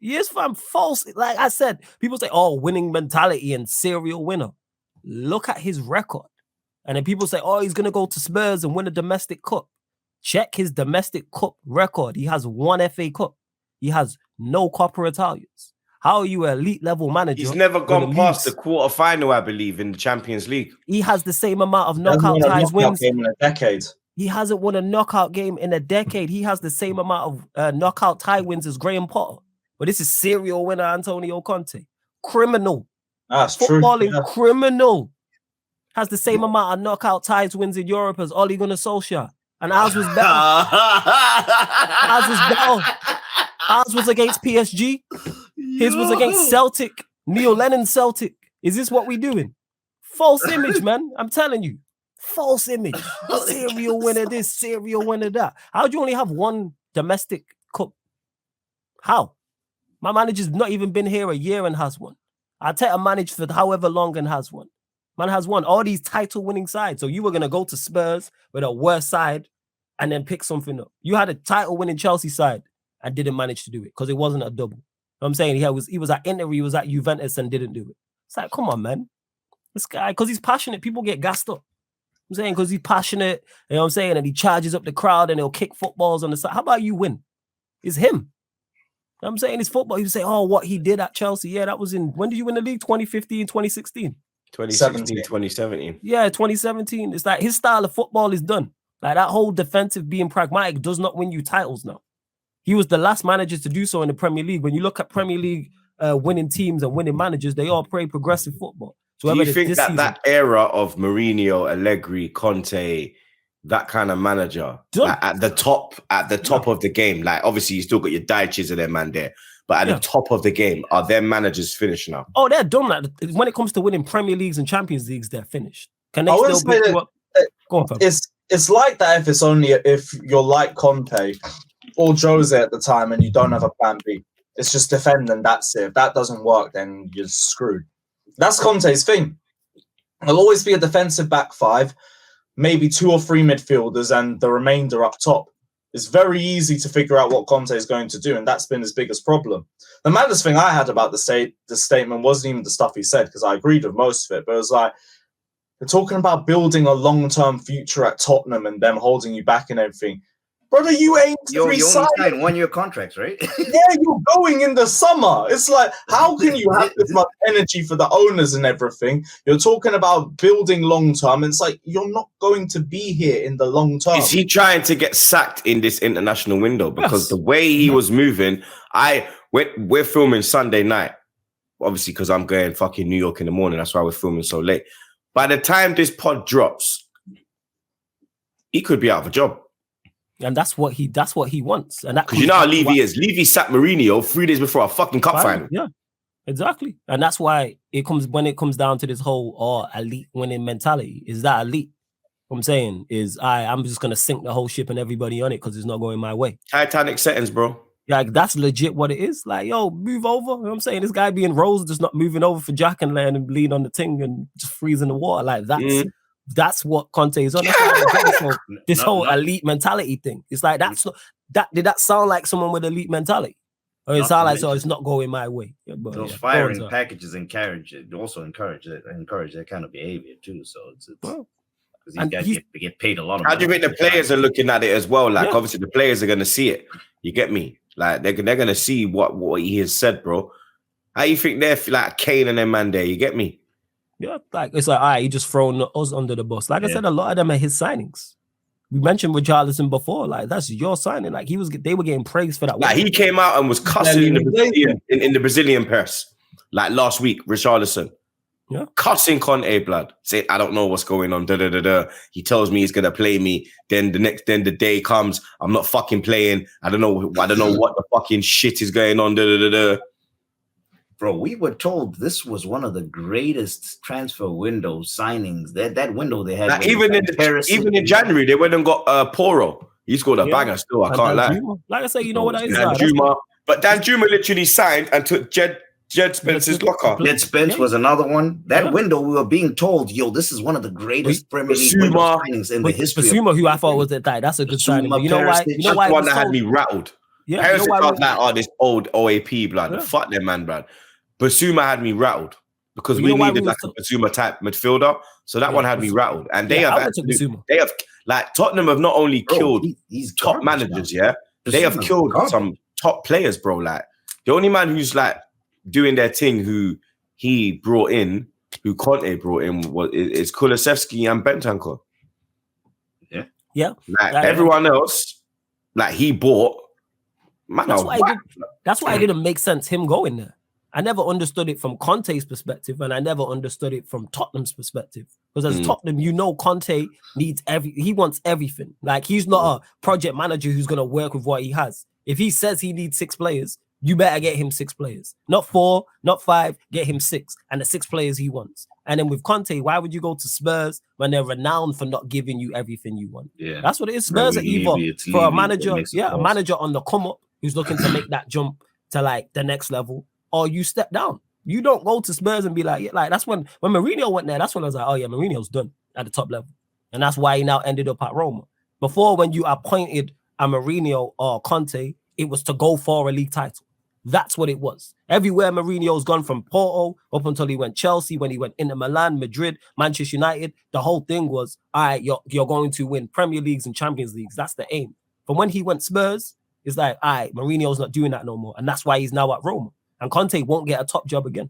Yes, fam, false. Like I said, people say, oh, winning mentality and serial winner. Look at his record. And then people say, oh, he's going to go to Spurs and win a domestic cup. Check his domestic cup record. He has 1 FA Cup. He has no Coppa Italians. How are you an elite level manager? He's never gone past the quarterfinal, I believe, in the Champions League. He has the same amount of knockout ties wins. Game in a decade. He hasn't won a knockout game in a decade. He has the same amount of knockout tie wins as Graham Potter. But this is serial winner Antonio Conte. Criminal. That's footballing true. Criminal. has the same amount of knockout ties wins in Europe as Ole Gunnar Solskjaer. And ours was better. Ours was better. Ours was against PSG. His was against Celtic. Neil Lennon Celtic. Is this what we doing? False image, man. I'm telling you. False image. Serial winner this, serial winner that. How do you only have one domestic cup? How? My manager's not even been here a year and has one. Arteta managed for however long and has one. Man has won all these title-winning sides. So you were going to go to Spurs with a worse side and then pick something up. You had a title-winning Chelsea side and didn't manage to do it because it wasn't a double. You know what I'm saying? He was at Inter, he was at Juventus and didn't do it. It's like, come on, man. This guy, because he's passionate, people get gassed up. I'm saying because he's passionate, you know what I'm saying, and he charges up the crowd and he'll kick footballs on the side. How about you win? It's him. You know what I'm saying? It's football. You say, oh, what he did at Chelsea. Yeah, that was in, when did you win the league? 2015, 2016? 2016, 2017. Yeah, 2017. It's like his style of football is done. Like that whole defensive being pragmatic does not win you titles now. He was the last manager to do so in the Premier League. When you look at Premier League winning teams and winning managers, they all play progressive football. So do you think that era of Mourinho, Allegri, Conte, that kind of manager, like at the top of the game, like obviously you still got your Dyches and their man there, but at the top of the game, are their managers finished now? Oh, they're done. Like, when it comes to winning Premier Leagues and Champions Leagues, they're finished. Can they still pick you up? Go on, it's like that if you're like Conte or Jose at the time and you don't have a plan B. It's just defend and that's it. If that doesn't work, then you're screwed. That's Conte's thing. There'll always be a defensive back five, maybe 2 or 3 midfielders, and the remainder up top. It's very easy to figure out what Conte is going to do, and that's been his biggest problem. The maddest thing I had about the statement wasn't even the stuff he said, because I agreed with most of it, but it was like, they're talking about building a long-term future at Tottenham and them holding you back and everything. Brother, you ain't resigning 1-year contracts, right? Yeah, you're going in the summer. It's like, how can you have this much energy for the owners and everything? You're talking about building long term. It's like, you're not going to be here in the long term. Is he trying to get sacked in this international window? Because the way he was moving, we're filming Sunday night, obviously, because I'm going fucking New York in the morning. That's why we're filming so late. By the time this pod drops, he could be out of a job. And that's what he wants. And that, because you know how Levy is. Levy sacked Mourinho 3 days before a fucking cup final. Yeah, exactly. And that's why when it comes down to this whole elite winning mentality. Is that elite? What I'm saying is I'm just gonna sink the whole ship and everybody on it because it's not going my way. Titanic settings, bro. Yeah, like, that's legit what it is. Like, yo, move over. You know what I'm saying? This guy being Rose just not moving over for Jack and land and lean on the thing and just freezing the water. Like that's what Conte is on. This whole elite mentality thing. It's like did that sound like someone with elite mentality? Or it sound like it's not going my way. Yeah, but, those firing packages encourage that kind of behavior too. So it's because these guys get paid a lot of money. How do you think the players are looking at it as well? Like obviously the players are gonna see it. You get me? Like they're gonna see what he has said, bro. How you think they're like Kane and them man there? You get me? Yeah, like it's like, all right, he just thrown us under the bus. Like I said, a lot of them are his signings. We mentioned Richarlison before, like that's your signing. Like they were getting praised for that. Like he came out and was cussing in the Brazilian press, like last week, Richarlison. Yeah, cussing Conte blood. Say, I don't know what's going on. Da da da da. He tells me he's gonna play me. Then the day comes, I'm not fucking playing. I don't know what the fucking shit is going on. Da da da da. Bro, we were told this was one of the greatest transfer window signings. That window they had. Like even in January, they went and got Poro. He scored a banger still. I can't lie. Like I say, you know what that is. Dan Juma literally signed and took Jed Spence's locker. Jed Spence was another one. That window, we were being told, yo, this is one of the greatest Premier League window signings in the history. Basuma, who I thought was that's a good signing. You know why? You know why? That's the one that had me rattled. Yeah, Harris was like, this old OAP blood. Yeah. Fuck them, man, blood. Basuma had me rattled because we needed like a Basuma type midfielder. So that one had me rattled. And they have like Tottenham have not only killed these top managers, they have killed some top players, bro. Like the only man who's like doing their thing who Conte brought in is Kulusevski and Bentancur. Yeah. Like everyone else, like he bought. Man, that's why it didn't make sense him going there. I never understood it from Conte's perspective, and I never understood it from Tottenham's perspective. Because as Tottenham, you know, Conte needs he wants everything. Like, he's not a project manager who's going to work with what he has. If he says he needs 6 players, you better get him 6 players. Not 4, not 5, get him 6. And the 6 players he wants. And then with Conte, why would you go to Spurs when they're renowned for not giving you everything you want? Yeah, that's what it is. Spurs are either for a manager, a manager on the come up who's looking to make that jump to like the next level, or you step down. You don't go to Spurs and be like, that's when Mourinho went there, that's when I was like, oh yeah, Mourinho's done at the top level. And that's why he now ended up at Roma. Before, when you appointed a Mourinho or Conte, it was to go for a league title. That's what it was. Everywhere Mourinho's gone, from Porto up until he went Chelsea, when he went into Milan, Madrid, Manchester United, the whole thing was, all right, you're going to win Premier Leagues and Champions Leagues. That's the aim. From when he went Spurs, it's like, all right, Mourinho's not doing that no more. And that's why he's now at Roma. And Conte won't get a top job again.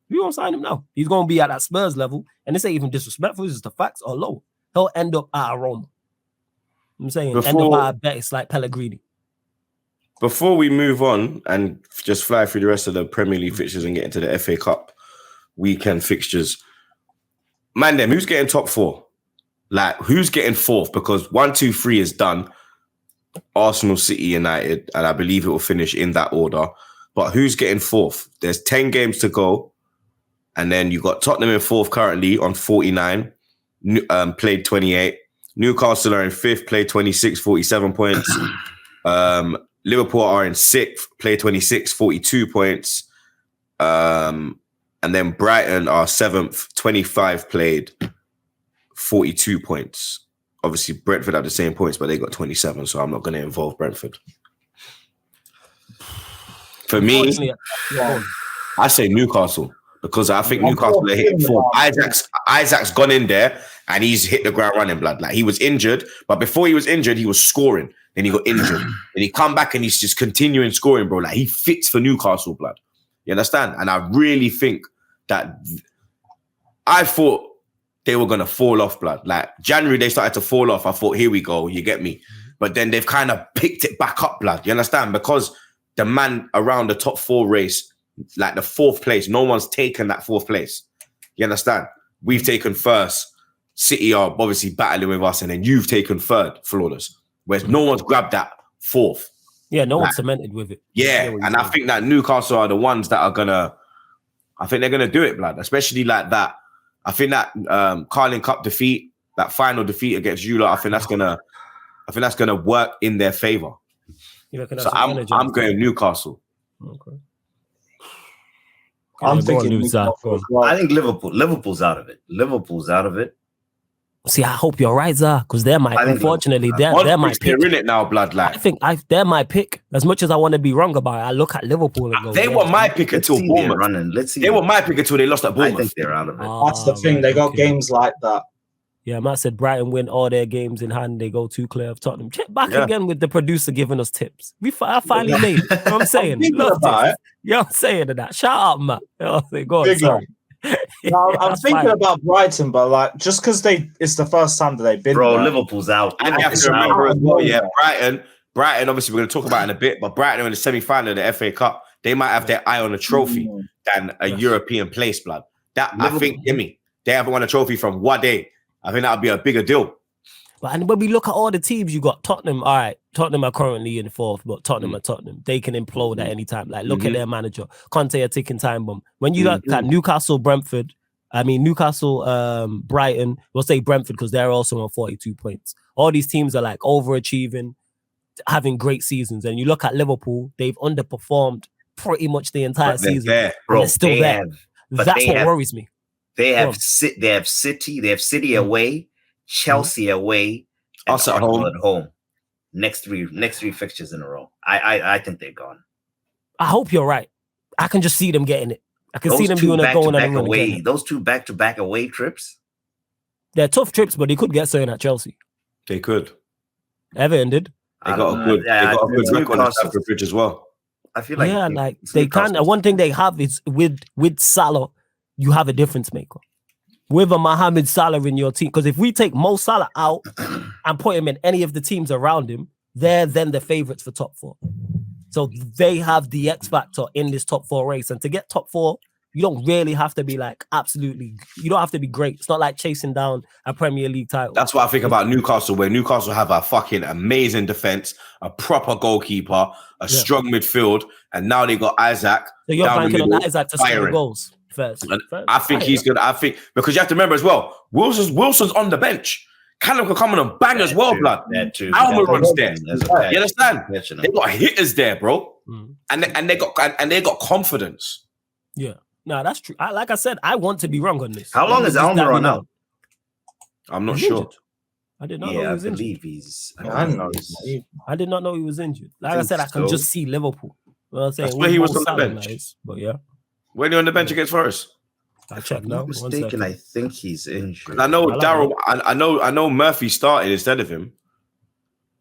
You won't sign him now. He's going to be at that Spurs level. And this ain't even disrespectful. It's just the facts are low. He'll end up at Roma. I'm saying, end up at a bet. It's like Pellegrini. Before we move on and just fly through the rest of the Premier League fixtures and get into the FA Cup weekend fixtures, man, them, who's getting top 4? Like, who's getting 4th? Because 1, 2, 3 is done. Arsenal, City, United, and I believe it will finish in that order. But who's getting 4th? There's 10 games to go. And then you got Tottenham in 4th currently on 49, played 28. Newcastle are in 5th, played 26, 47 points. Liverpool are in 6th, play 26, 42 points. And then Brighton are 7th, 25 played, 42 points. Obviously, Brentford have the same points, but they got 27, so I'm not going to involve Brentford. For me, I say Newcastle, because I think Newcastle are hitting form. Isaac's gone in there and he's hit the ground running, blood. Like, he was injured, but before he was injured, he was scoring. Then he got injured. Then he come back and he's just continuing scoring, bro. Like, he fits for Newcastle, blood. You understand? And I really think that I thought they were going to fall off, blood. Like, January, they started to fall off. I thought, here we go, you get me? But then they've kind of picked it back up, blood. You understand? Because the man around the top 4 race, like the 4th place, no one's taken that 4th place. You understand? We've taken 1st. City are obviously battling with us, and then you've taken 3rd, Flawless. Whereas no one's grabbed that 4th. Yeah, no one's cemented with it. Yeah, and I think that Newcastle are the ones that are gonna, I think they're gonna do it, blood. Especially like that. I think that Carling Cup defeat, that final defeat against Eula, I think that's gonna work in their favor. So I'm going Newcastle. Okay. I'm thinking Newcastle. I think Liverpool's out of it. Liverpool's out of it. See, I hope you're right, Zah, because they're my, unfortunately, they're my pick. They're in it now, blood. Like, I think they're my pick. As much as I want to be wrong about it, I look at Liverpool and go, they were my pick until Bournemouth. They were my pick until they lost at Bournemouth. I think they're out of it. That's the thing. They got games like that. Yeah, Matt said Brighton win all their games in hand. They go too clear of Tottenham. Check back again with the producer giving us tips. I finally made it. You know what I'm saying? You know what I'm saying to that? Shout out, Matt. You know what I'm saying? Go on, sorry. No, I'm thinking about Brighton, but like, just because it's the first time that they've been. Bro, there. Liverpool's out. And you have to remember as well, Brighton, obviously we're going to talk about in a bit, but Brighton are in the semi-final of the FA Cup. They might have their eye on a trophy than a European place, blood. That Liverpool. I think, Jimmy, they haven't won a trophy from Wade. I think that would be a bigger deal. And when we look at all the teams, you got Tottenham. All right, Tottenham are currently in 4th, but Tottenham are Tottenham. They can implode at any time. Like, look at their manager. Conte a ticking time bomb. When you look at Newcastle, Brighton, we'll say Brentford because they're also on 42 points. All these teams are like overachieving, having great seasons. And you look at Liverpool, they've underperformed pretty much the entire season. There, bro. They're still there. That's what worries me. They have City away, Chelsea away, and also at home. Next three fixtures in a row. I think they're gone. I hope you're right. I can just see them getting it. I can see them doing it going on away. Those 2 back-to-back away trips. They're tough trips, but they could get something at Chelsea. They could. Everton did. They got a good record at Stamford Bridge as well. I feel like they can. One thing they have is with Salah, you have a difference maker. With a Mohamed Salah in your team, because if we take Mo Salah out and put him in any of the teams around him, they're then the favourites for top 4. So they have the X factor in this top 4 race. And to get top 4, you don't really have to be like absolutely. You don't have to be great. It's not like chasing down a Premier League title. That's what I think about Newcastle, where Newcastle have a fucking amazing defense, a proper goalkeeper, a strong midfield, and now they got Isaac. So you're banking on Isaac to score the goals first. I think he's good. I think because you have to remember as well, Wilson's on the bench. Callum can come in and bang as well, blood. Almiron's there. You understand? They got hitters there, bro, and they got confidence. Yeah. No, that's true. Like I said, I want to be wrong on this. How long is Almiron out? I'm not sure. I did not know he was injured. I did not know he was injured. Like I said, I can just see Liverpool. Well, I'm saying that's where he was on the bench. Nice, but yeah. When you're on the bench against Forest? I check now. Mistaken, I think he's injured. I know Daryl. I know Murphy started instead of him.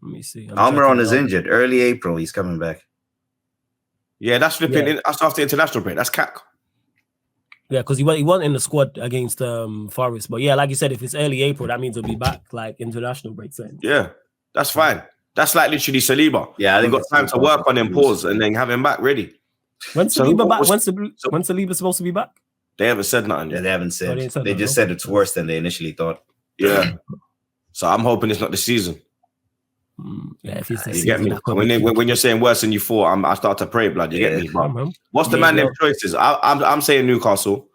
Let me see. Almiron is injured. Early April, he's coming back. Yeah, that's flipping. That's after the international break. That's cack. Yeah, because he wasn't in the squad against Forest. But yeah, like you said, if it's early April, that means he'll be back like international break. Yeah, that's fine. That's like literally Saliba. Yeah, they got time to work on him, pause, and then have him back ready. When's Saliba back? When's Saliba supposed to be back? They haven't said nothing. Yeah, they haven't said. They just said it's worse than they initially thought. Yeah. So I'm hoping it's not the season. Yeah, if it's the you season, get me? When you're saying worse than you thought, I start to pray, blood. You get me? But what's the man name choices? I'm saying Newcastle.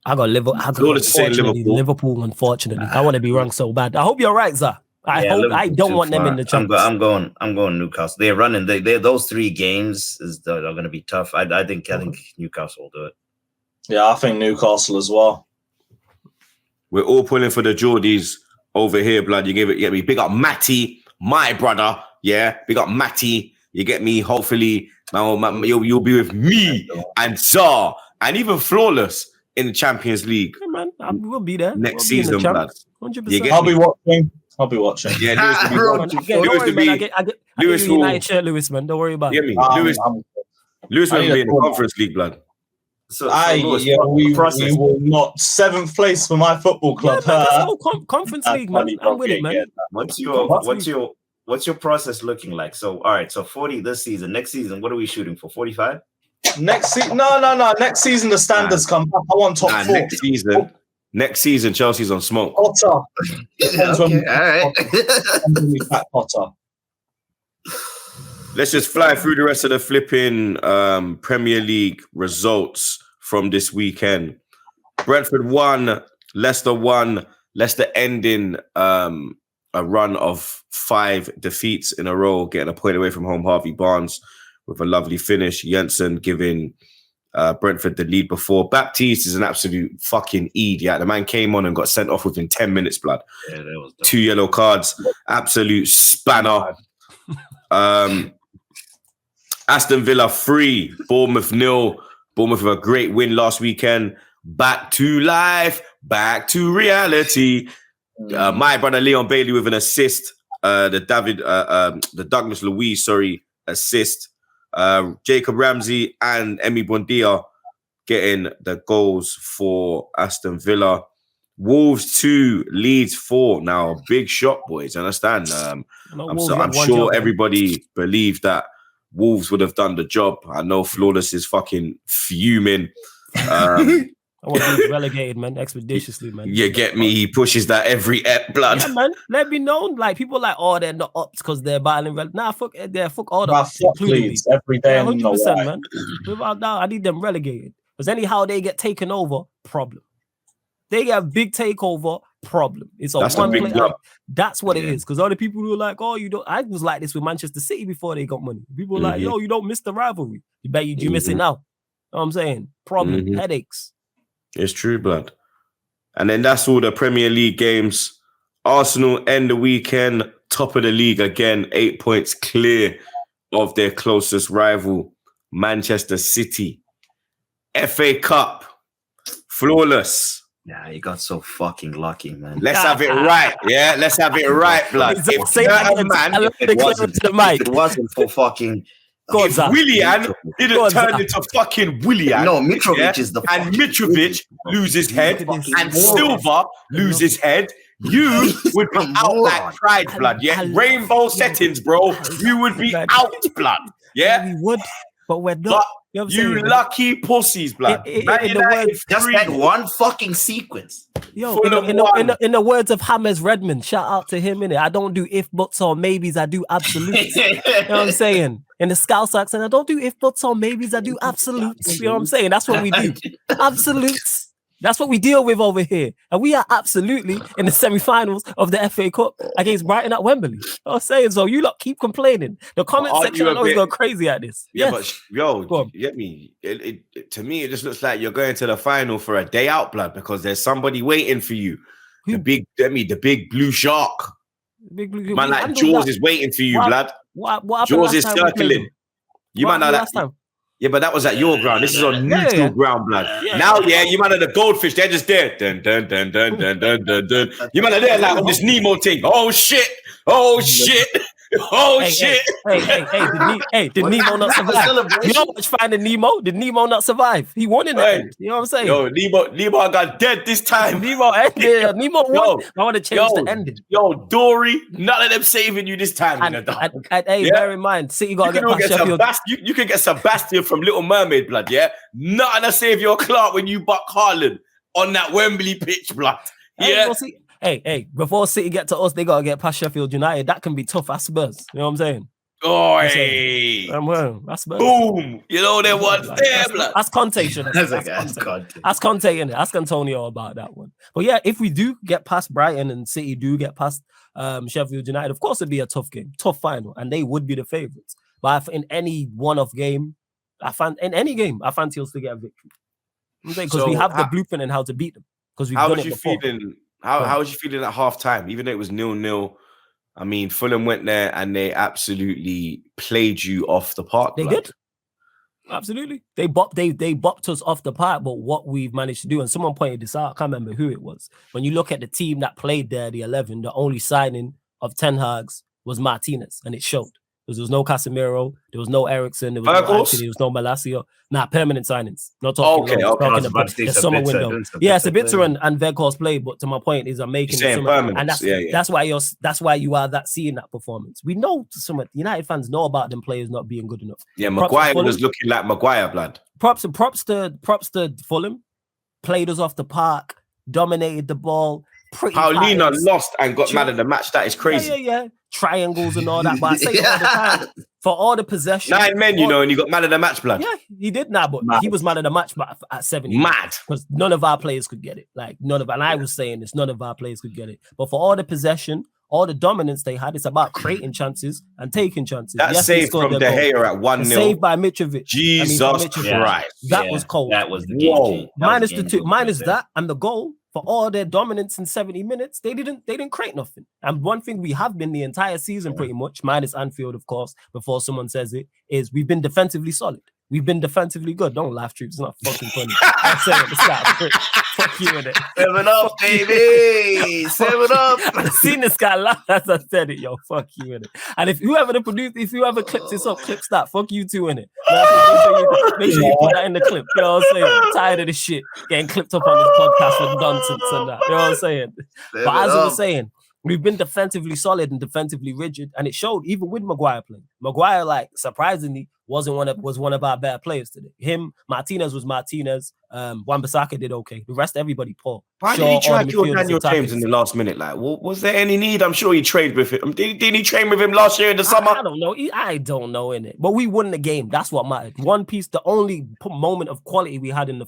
I got Liverpool, unfortunately. I want to be wrong so bad. I hope you're right, Zah. I don't want them in the Champions. I'm going Newcastle. They're running. They those 3 games are going to be tough. I think Newcastle will do it. Yeah, I think Newcastle as well. We're all pulling for the Geordies over here, blood. You get me. Big up Matty, my brother. Yeah, big up Matty. You get me. Hopefully, you'll be with me and Zah and even Flawless in the Champions League. Yeah, man, we'll be there next season, blood. 100%. I'll be watching. Yeah, Lewis will United shirt, Lewis, man. Don't worry about it. Lewis will be in the Conference League, blood. We will not 7th place for my football club. Yeah, man, Conference League, man. I'm with it, man. What's your process looking like? So, all right, so 40 this season. Next season, what are we shooting for? 45? Next season, no. Next season, the standards come back. I want top 4. Next season, Chelsea's on smoke. Potter. Okay, all right. Potter. Let's just fly through the rest of the flipping Premier League results from this weekend. Brentford 1, Leicester 1. Leicester ending a run of 5 defeats in a row, getting a point away from home. Harvey Barnes with a lovely finish. Jensen giving Brentford the lead before. Baptiste is an absolute fucking idiot. The man came on and got sent off within 10 minutes, blood. Yeah, that was 2 yellow cards. Absolute spanner. Aston Villa 3, Bournemouth 0. Bournemouth with a great win last weekend. Back to life, back to reality. My brother Leon Bailey with an assist. The Douglas Luiz, assist. Jacob Ramsey and Emi Buendia getting the goals for Aston Villa. Wolves 2, Leeds 4. Now, big shot, boys. Understand? I'm sure everybody believed that Wolves would have done the job. I know Flawless is fucking fuming. I want to be relegated, man, expeditiously, man. You get me? He pushes that every blood. Yeah, man. Let me know. Like, people are like, oh, they're not ups because they're battling. Nah, fuck all the ups. Fuck Leeds every day. 100%, man. Without doubt, I need them relegated. Because anyhow they get taken over, problem. They get a big takeover, problem. It's a one play. That's what it is. Because all the people who are like, oh, you don't. I was like this with Manchester City before they got money. People were like, yo, you don't miss the rivalry. You bet you miss it now. You know what I'm saying? Problem, headaches. It's true, blood. And then that's all the Premier League games. Arsenal end the weekend, top of the league again, 8 points clear of their closest rival, Manchester City. FA Cup, Flawless. Yeah, you got so fucking lucky, man. Let's have it right. Yeah, let's have it right, blood. If it wasn't for fucking... If Willian didn't turn into fucking Willian. No, Mitrovic is the and Mitrovic loses head and Silva loses head. You would be out like Pride, blood. Yeah, rainbow settings, bro. You would be out, blood. Yeah, we would, but we're not. But You know what I'm you saying? lucky pussies, blood. In the words, just that one fucking sequence. Yo, in the words of James Redmond, shout out to him, innit? I don't do if, buts, or maybes, I do absolutes. You know what I'm saying? In the Scouse accent, I don't do if, buts, or maybes, I do absolutes. You know what I'm saying? That's what we do. Absolutes. That's what we deal with over here. And we are absolutely in the semi-finals of the FA Cup against Brighton at Wembley. You know what I'm saying? So you lot keep complaining. The comment section I know is going crazy at this. Yeah, but yo, you get me? To me, it just looks like you're going to the final for a day out, blood, because there's somebody waiting for you. The big blue shark. Big blue, man, like Jaws is waiting for you, blood. What Jaws is circling. You might know that. Time? Yeah, but that was at your ground. This is on neutral ground, blood. Now, you might have the goldfish. They're just there. Dun, dun, dun, dun, dun, dun, dun, dun. You might have there like on this Nemo thing. Oh shit! Oh shit! Oh shit! Did Nemo not survive? You know what's finding Nemo? Did Nemo not survive? He won in the end. You know what I'm saying? Yo, Nemo got dead this time. Nemo ended. Nemo won. I want to change the ending. Yo, Dory, none of them saving you this time. Bear in mind, City got to get past Sheffield. You can get Sebastian from Little Mermaid, blood, yeah? Nothing to save your Clark when you buck Haaland on that Wembley pitch, blood. Yeah. Hey, before City get to us, they got to get past Sheffield United. That can be tough as Spurs. You know what I'm saying? Oh, hey. That's Spurs. Boom. You know they want there, blood. That's Conte. That's Conte, innit? Ask Antonio about that one. But yeah, if we do get past Brighton and City do get past Sheffield United, of course it'd be a tough game, tough final, and they would be the favourites. But in any one-off game, I fancy us to get a victory. Because we have the blueprint and how to beat them. Because we've done it before. How was you feeling at half time? Even though it was 0-0, I mean, Fulham went there and they absolutely played you off the park. They did. Absolutely. They bopped us off the park, but what we've managed to do, and someone pointed this out, I can't remember who it was. When you look at the team that played there, the 11, the only signing of Ten Hag's was Martinez, and it showed. There was no Casemiro, there was no Ericsson, there was no Anthony, there was no Malacio. Permanent signings. Not talking the summer window. Yeah, Sabitzer and Weghorst played, but to my point is I'm making it summer, and that's why you are seeing that performance. We know some United fans know about them players not being good enough. Yeah, Maguire was looking like Maguire, blood. Props to Fulham, played us off the park, dominated the ball. Paulina lost and got mad at the match. That is crazy. Yeah. Triangles and all that, but I say all the time, for all the possession. 9 men, and you got mad at the match, blood. Yeah, he did now, but he was mad at the match at 70. Mad. Because none of our players could get it. And I was saying this, none of our players could get it. But for all the possession, all the dominance they had, it's about creating chances and taking chances. That save from De Gea at 1-0. Saved by Mitrovic. Jesus Christ. That was cold. That was the game. Minus the two, minus that and the goal. For all their dominance in 70 minutes, they didn't create nothing. And one thing we have been the entire season pretty much, minus Anfield, of course, before someone says it, is we've been defensively solid. We've been defensively good. Don't laugh, Troopz. It's not fucking funny. I'm saying at the start. Fuck you in it. 7 up, baby. 7 up. I've seen this guy laugh as I said it, yo. Fuck you in it. And if whoever clips this up, clips that. Fuck you too in it. Make sure you put that in the clip. You know what I'm saying? I'm tired of this shit getting clipped up on this podcast with nonsense and that. You know what I'm saying? But as I was saying, we've been defensively solid and defensively rigid, and it showed even with Maguire playing. Maguire, surprisingly, was one of our better players today. Him, Martinez was Martinez. Wan-Bissaka did okay. The rest, everybody poor. Why did he try to kill Daniel James in the last minute? Was there any need? I'm sure he trained with him. Didn't he train with him last year in the summer? I don't know. I don't know, innit? But we won the game. That's what mattered. One piece, the only moment of quality we had in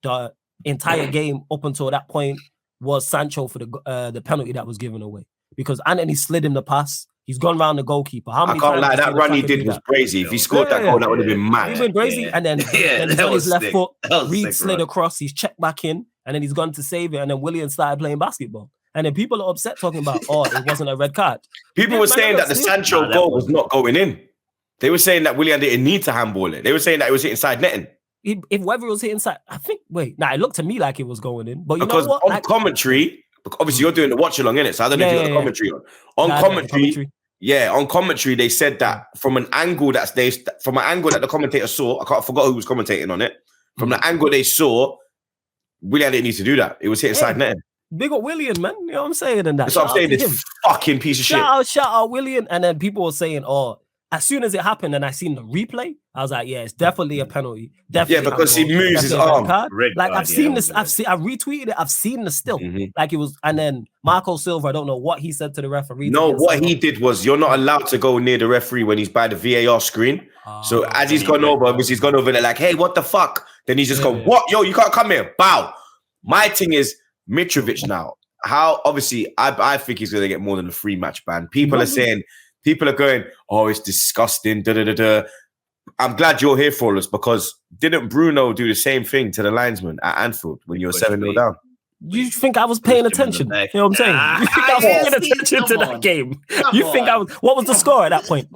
the entire game up until that point was Sancho for the penalty that was given away. Because Anthony slid him the pass. He's gone round the goalkeeper. I can't lie, that run he did was crazy. If he scored that goal, that would have been mad. He went crazy, and then he's on his left foot. Reed slid across. He's checked back in, and then he's gone to save it. And then Willian started playing basketball. And then people are upset talking about, it wasn't a red card. People were saying that the Sancho goal was not going in. They were saying that Willian didn't need to handball it. They were saying that it was hitting side netting. If whether it was hitting side, I think. It looked to me like it was going in. But you because know what? On commentary, obviously you're doing the watch along in it, so I don't know if you got the commentary on. On commentary, they said that from an angle that the commentator saw, I forgot who was commentating on it. From the angle they saw, Willian didn't need to do that. It was hitting side netting. Big up Willian, man. You know what I'm saying? And that's what I'm saying. This fucking piece of shit. Shout out Willian. And then people were saying, as soon as it happened and I seen the replay, I was like, yeah, it's definitely a penalty. Definitely. Yeah, because he moves his arm. I've seen this. I've retweeted it. I've seen the still. Like it was, and then Marco Silva, I don't know what he said to the referee. No, what he did was you're not allowed to go near the referee when he's by the VAR screen. So as he's gone over, obviously he's gone over there like, hey, what the fuck? Then he's just gone, what? Yo, you can't come here. Bow. My thing is Mitrovic now. How obviously I think he's gonna get more than a 3-match ban. People are going, oh, it's disgusting. I'm glad you're here for us because didn't Bruno do the same thing to the linesman at Anfield when you were 7-0 down? You think I was paying attention? You know what I'm saying? You think I was paying attention to that game? You think I was? What was the score at that point?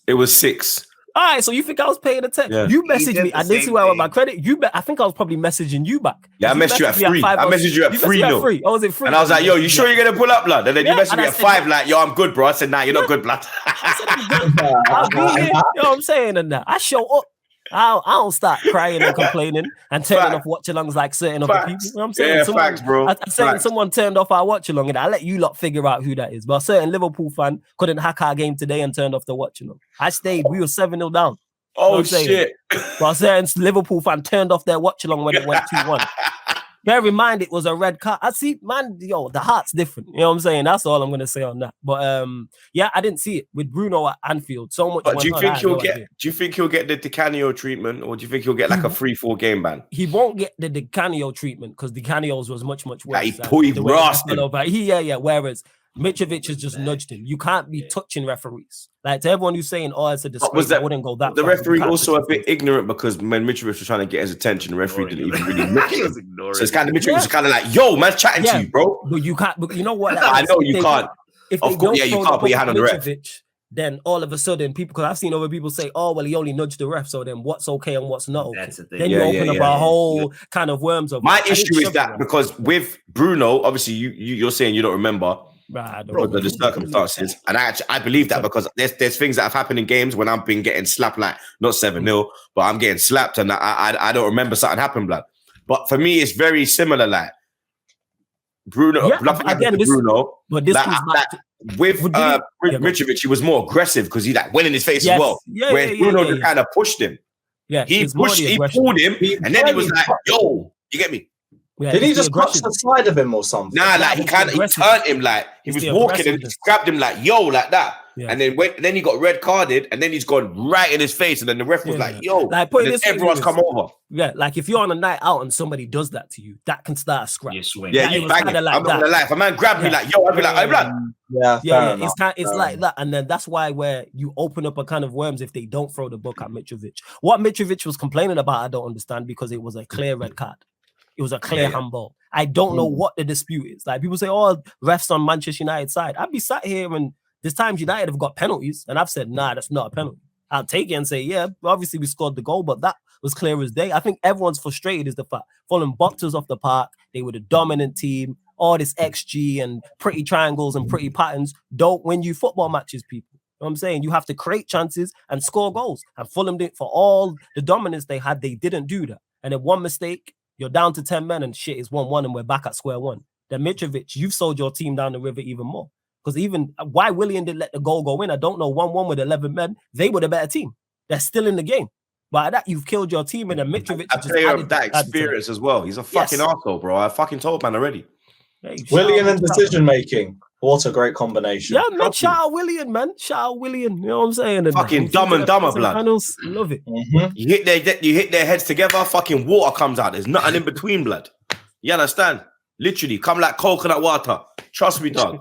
It was 6. All right, so you think I was paying attention? Yeah. You messaged me. I didn't see where I got my credit. I think I was probably messaging you back. Yeah, I messaged you at 3. I messaged you at 3. No. Oh, was it 3? And I was like, yo, you sure you're going to pull up, blood? And then you messaged me at 5, like, yo, I'm good, bro. I said, nah, you're not good, blood. I said, I'm good. I'll be here. You know what I'm saying? And I show up. I don't start crying and complaining and turning off watch-alongs like certain other people. You know what I'm saying? Yeah, facts, bro. I'm saying someone turned off our watch-along and I let you lot figure out who that is. But a certain Liverpool fan couldn't hack our game today and turned off the watch-along. I stayed. We were 7-0 down. Oh, shit. But a certain Liverpool fan turned off their watch-along when it went 2-1. Bear in mind, it was a red card. I see, man, yo, the heart's different. You know what I'm saying? That's all I'm going to say on that. But yeah, I didn't see it with Bruno at Anfield. So much. But do you think he'll get the Di Canio treatment, or do you think he'll get like a 3-4 game ban? He won't get the Di Canio treatment because Di Canio's was much worse. Like he rasped him. Yeah. Whereas Mitrovic has just nudged him. You can't be touching referees. Like to everyone who's saying, "Oh, it's a disgrace," I wouldn't go that. The referee also a bit ignorant because when Mitrovic was trying to get his attention, the referee didn't even really look at him. So it's kind of Mitrovic was kind of like, "Yo, man's chatting to you, bro." But you can't. But you know what? I know you can't. If of course, you can't put your hand on the ref. Then all of a sudden, people, because I've seen other people say, "Oh, well, he only nudged the ref." So then, what's okay and what's not okay? That's the thing. Then you open up a whole kind of worms of. My issue is that because with Bruno, obviously, you're saying you don't remember. The circumstances, and I believe that because there's things that have happened in games when I've been getting slapped, like not 7-0, but I'm getting slapped and I don't remember something happened, blood. But for me, it's very similar, like Bruno. Bruno, but this with Mitrovic, he was more aggressive because he like went in his face as well. Whereas Bruno just kind of pushed him. Yeah, he pulled him, and then he was like, "Yo, you get me." Yeah, did he just clutch the side of him or something? Nah, like he turned him like he was walking and he grabbed him like yo, like that. Yeah. And then he got red carded and then he's gone right in his face. And then the ref was like, yo, like everyone's come over. Yeah, like if you're on a night out and somebody does that to you, that can start a scrap. Yeah, you bang it. I'm not gonna lie. If a man grabbed me like, yo, I'd be like, it's like that. And then that's why where you open up a kind of worms if they don't throw the book at Mitrovic. What Mitrovic was complaining about, I don't understand because it was a clear red card. It was a clear handball. I don't know what the dispute is. Like people say, oh, refs on Manchester United side. I'd be sat here and this time United have got penalties. And I've said, nah, that's not a penalty. I'll take it and say, yeah, obviously we scored the goal, but that was clear as day. I think everyone's frustrated is the fact Fulham boxed us off the park. They were the dominant team. All this XG and pretty triangles and pretty patterns don't win you football matches, people. You know what I'm saying? You have to create chances and score goals. And Fulham did, for all the dominance they had, they didn't do that. And then one mistake, you're down to 10 men and shit is 1-1 and we're back at square one. Then Mitrovic, you've sold your team down the river even more. Because even why Willian didn't let the goal go in, I don't know. 1-1 with 11 men, they were the better team. They're still in the game. But at that, you've killed your team and then Mitrovic. I play of that experience as well. He's a fucking arsehole, bro. I fucking told man already. Hey, Willian and decision making. What a great combination. Yeah, man. Shout out Willian, man. Shout out Willian. You know what I'm saying? And fucking Dumb and Dumber, blood. Panels, love it. Mm-hmm. You hit their heads together, fucking water comes out. There's nothing in between, blood. You understand? Literally, come like coconut water. Trust me, dog.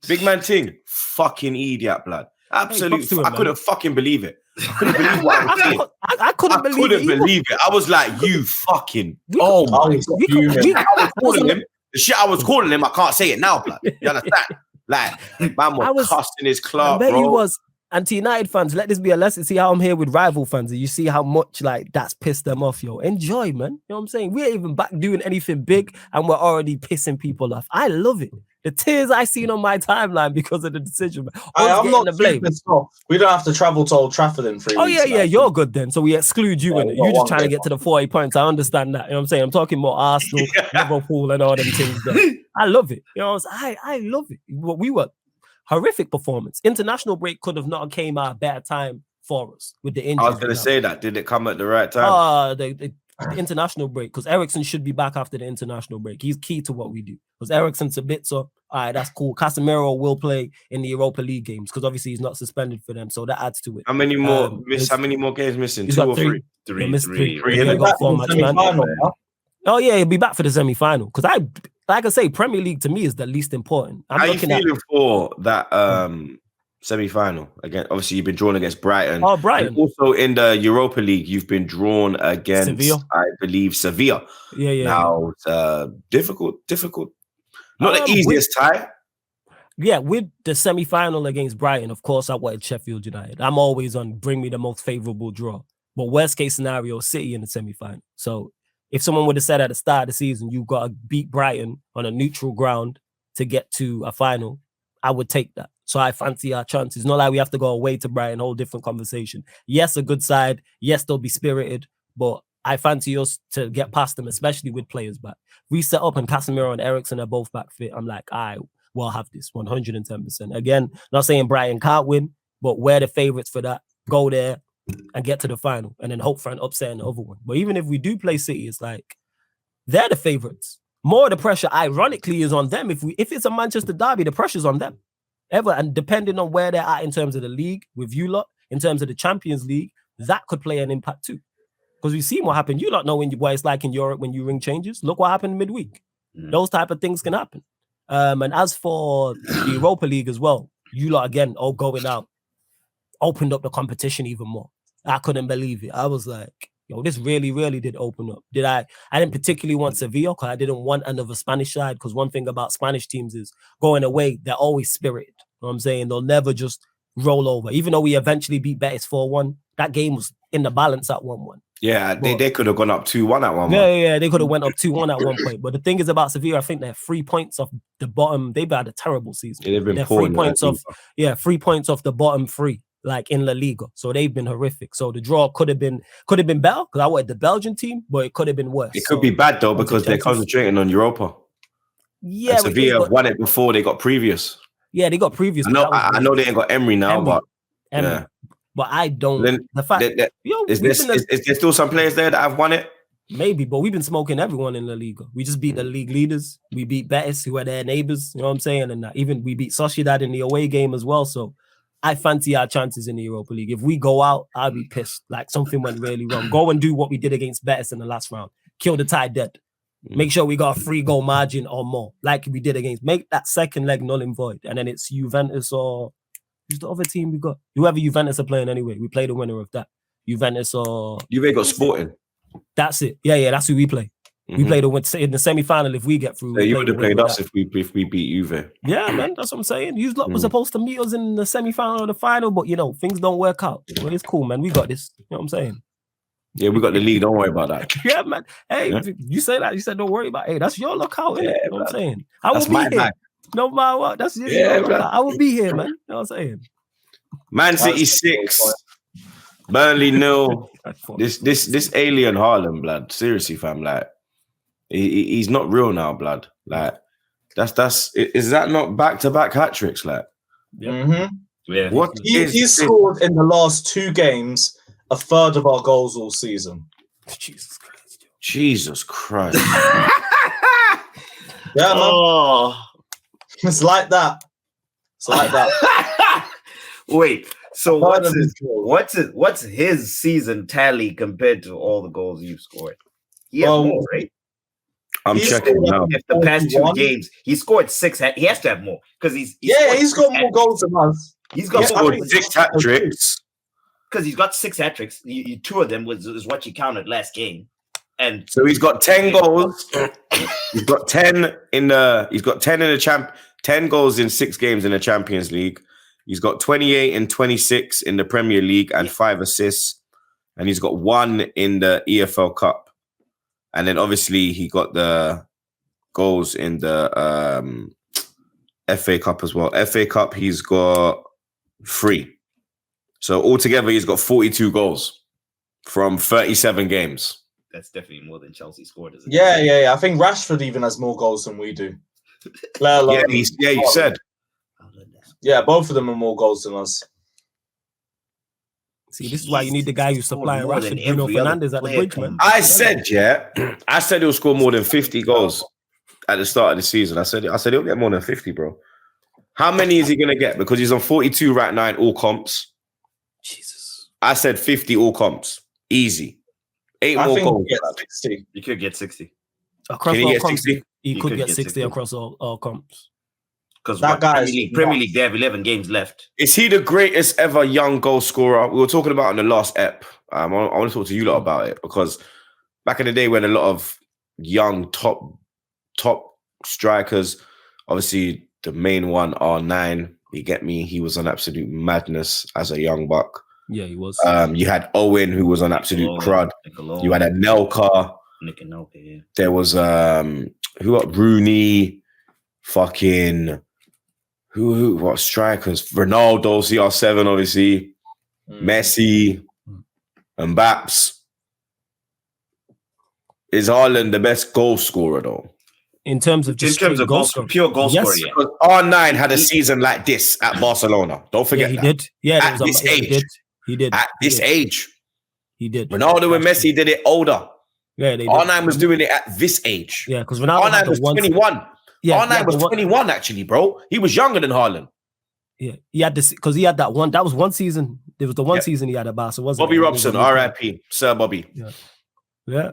Big man thing. Fucking idiot, blood. Absolutely. I couldn't fucking believe it. I couldn't believe what I was saying. I couldn't believe it. I was like, you fucking. Oh my God. The shit I was calling him, I can't say it now, blood. You understand? Like, man was cussing his club, bro. He was. Anti-United fans, let this be a lesson. See how I'm here with rival fans and you see how much like that's pissed them off, yo. Enjoy, man. You know what I'm saying? We ain't even back doing anything big and we're already pissing people off. I love it. The tears I seen on my timeline because of the decision. I'm not the blame. We don't have to travel to Old Trafford in 3 weeks. Oh, yeah, you're good then. So we exclude you in it. You're just trying to get to the 40 points. I understand that. You know what I'm saying? I'm talking about Arsenal, Liverpool, and all them things there. I love it. You know what I'm saying? I love it. We were horrific performance. International break could have not came at a better time for us with the injury. I was going to say that. Did it come at the right time? The international break, because Eriksen should be back after the international break. He's key to what we do. Because Eriksen's a bit so, all right, that's cool. Casemiro will play in the Europa League games because obviously he's not suspended for them, so that adds to it. How many more how many more games missing? 2 or 3? Three. He got 4 match, man. Oh yeah, he'll be back for the semi-final. Because like I say, Premier League to me is the least important. How are you feeling for that semi-final? Again, obviously you've been drawn against Brighton. Oh, Brighton. And also in the Europa League, you've been drawn against Sevilla. I believe Sevilla. Yeah. Now difficult. Not the easiest tie. Yeah, with the semi-final against Brighton, of course, I wanted Sheffield United. I'm always on bring me the most favorable draw. But worst case scenario, City in the semi-final. So if someone would have said at the start of the season, you got to beat Brighton on a neutral ground to get to a final, I would take that. So I fancy our chances. Not like we have to go away to Brighton, whole different conversation. Yes, a good side. Yes, they'll be spirited, but I fancy us to get past them, especially with players back. We set up and Casemiro and Eriksen are both back fit. I'm like, we'll have this 110%. Again, not saying Brighton can't win, but we're the favourites for that. Go there and get to the final and then hope for an upset in the other one. But even if we do play City, it's like they're the favourites. More of the pressure, ironically, is on them. If it's a Manchester derby, the pressure's on them. And depending on where they're at in terms of the league, with you lot, in terms of the Champions League, that could play an impact too. Because we've seen what happened. You lot know what it's like in Europe when you ring changes. Look what happened midweek. Those type of things can happen. And as for the Europa League as well, you lot again, going out, opened up the competition even more. I couldn't believe it. I was like, yo, this really, really did open up. I didn't particularly want Sevilla because I didn't want another Spanish side, because one thing about Spanish teams is going away, they're always spirited. You know what I'm saying? They'll never just roll over. Even though we eventually beat Betis 4-1, that game was in the balance at 1-1. Yeah, they could have gone up 2-1 at one point. Yeah, they could have went up 2-1 at one point. But the thing is about Sevilla, I think they're 3 points off the bottom. They've had a terrible season. Yeah, they've been 3 points off. Yeah, 3 points off the bottom 3, like in La Liga. So they've been horrific. So the draw could have been better because I wanted the Belgian team, but it could have been worse. It could be bad though because they're concentrating on Europa. Yeah, and Sevilla have won it before they got previous. Yeah, they got previous. I know they ain't got Emery now, but yeah. But I don't. The fact is there still some players there that have won it? Maybe, but we've been smoking everyone in La Liga. We just beat the league leaders. We beat Betis, who are their neighbors. You know what I'm saying? And even we beat Sociedad in the away game as well. So I fancy our chances in the Europa League. If we go out, I'll be pissed. Like something went really wrong. Go and do what we did against Betis in the last round. Kill the tie dead. Make sure we got a 3-goal margin or more, like we did against. Make that second leg null and void. And then it's Juventus or who's the other team we got? Whoever Juventus are playing anyway. We play the winner of that. Juventus or Juve got Sporting. That's it. Yeah, that's who we play. We play in the semi-final if we get through. Yeah, you would have played us if we beat Juve. Yeah, man, that's what I'm saying. You lot were supposed to meet us in the semi-final or the final, but things don't work out. Well, it's cool, man. We got this. You know what I'm saying? Yeah, we got the lead. Don't worry about that. Yeah, man. Hey, you say that. You said don't worry about it. Hey, that's your lookout, innit? You know what I'm saying? I will be here. No matter what. That's your lookout. I will be here, man. You know what I'm saying? Man City 6, Burnley 0. This alien Haaland, blood. Seriously, fam. Like, he's not real now, blood. Like, is that not back-to-back hat-tricks? Like, yeah. What he's scored in the last 2 games a third of our goals all season. Jesus Christ. Yeah, man. It's like that. Wait, so what's his season tally compared to all the goals you've scored? He has more, right? I'm checking now. If the past 2 games, he scored 6. He has to have more because he's got more goals than us. He's got scored 6 hat-tricks. Because he's got 6 hat-tricks. 2 of them is what you counted last game. And so he's got 10 goals. He's got 10 in the 10 goals in 6 games in the Champions League. He's got 28 and 26 in the Premier League and 5 assists. And he's got 1 in the EFL Cup. And then obviously he got the goals in the FA Cup as well. FA Cup, he's got 3. So altogether, he's got 42 goals from 37 games. That's definitely more than Chelsea scored, isn't it? Yeah. I think Rashford even has more goals than we do. You said. Yeah, both of them are more goals than us. See, this is why you need the guy who's supplying more than Rashford, Bruno every other Fernandes at the player bridge, man. I said he'll score more than 50 goals at the start of the season. I said he'll get more than 50, bro. How many is he gonna get? Because he's on 42 right now in all comps. Jesus. I said 50 all comps. Easy. 8 more goals. He 60. You could get 60. Across Can he all get comps, 60? he could get 60 across all comps. Because That guy Premier League, they have 11 games left. Is he the greatest ever young goal scorer? We were talking about in the last ep. I want to talk to you lot about it because back in the day when a lot of young top strikers, obviously the main one, R9, you get me? He was on absolute madness as a young buck. Yeah, he was. You had Owen, who was on absolute crud. You had a Nelka. Yeah. There was who got Rooney, fucking who what strikers? Ronaldo, CR7, obviously, Messi, Mbappé. Is Haaland the best goal scorer though? In terms of pure goal scorer, yeah. Because R9 had a season like this at Barcelona. Don't forget he that. did. Yeah, at this age. He did. At this age. He did. Ronaldo and Messi did it older. Yeah, they did. R9 was doing it at this age. Yeah, because Ronaldo R9 was 21. Yeah, R9 was 21 actually, bro. He was younger than Haaland. Yeah, he had this because he had that one. That was one season. There was the one season he had at Barca, wasn't Bobby it? Robson, R.I.P. Sir Bobby. Yeah.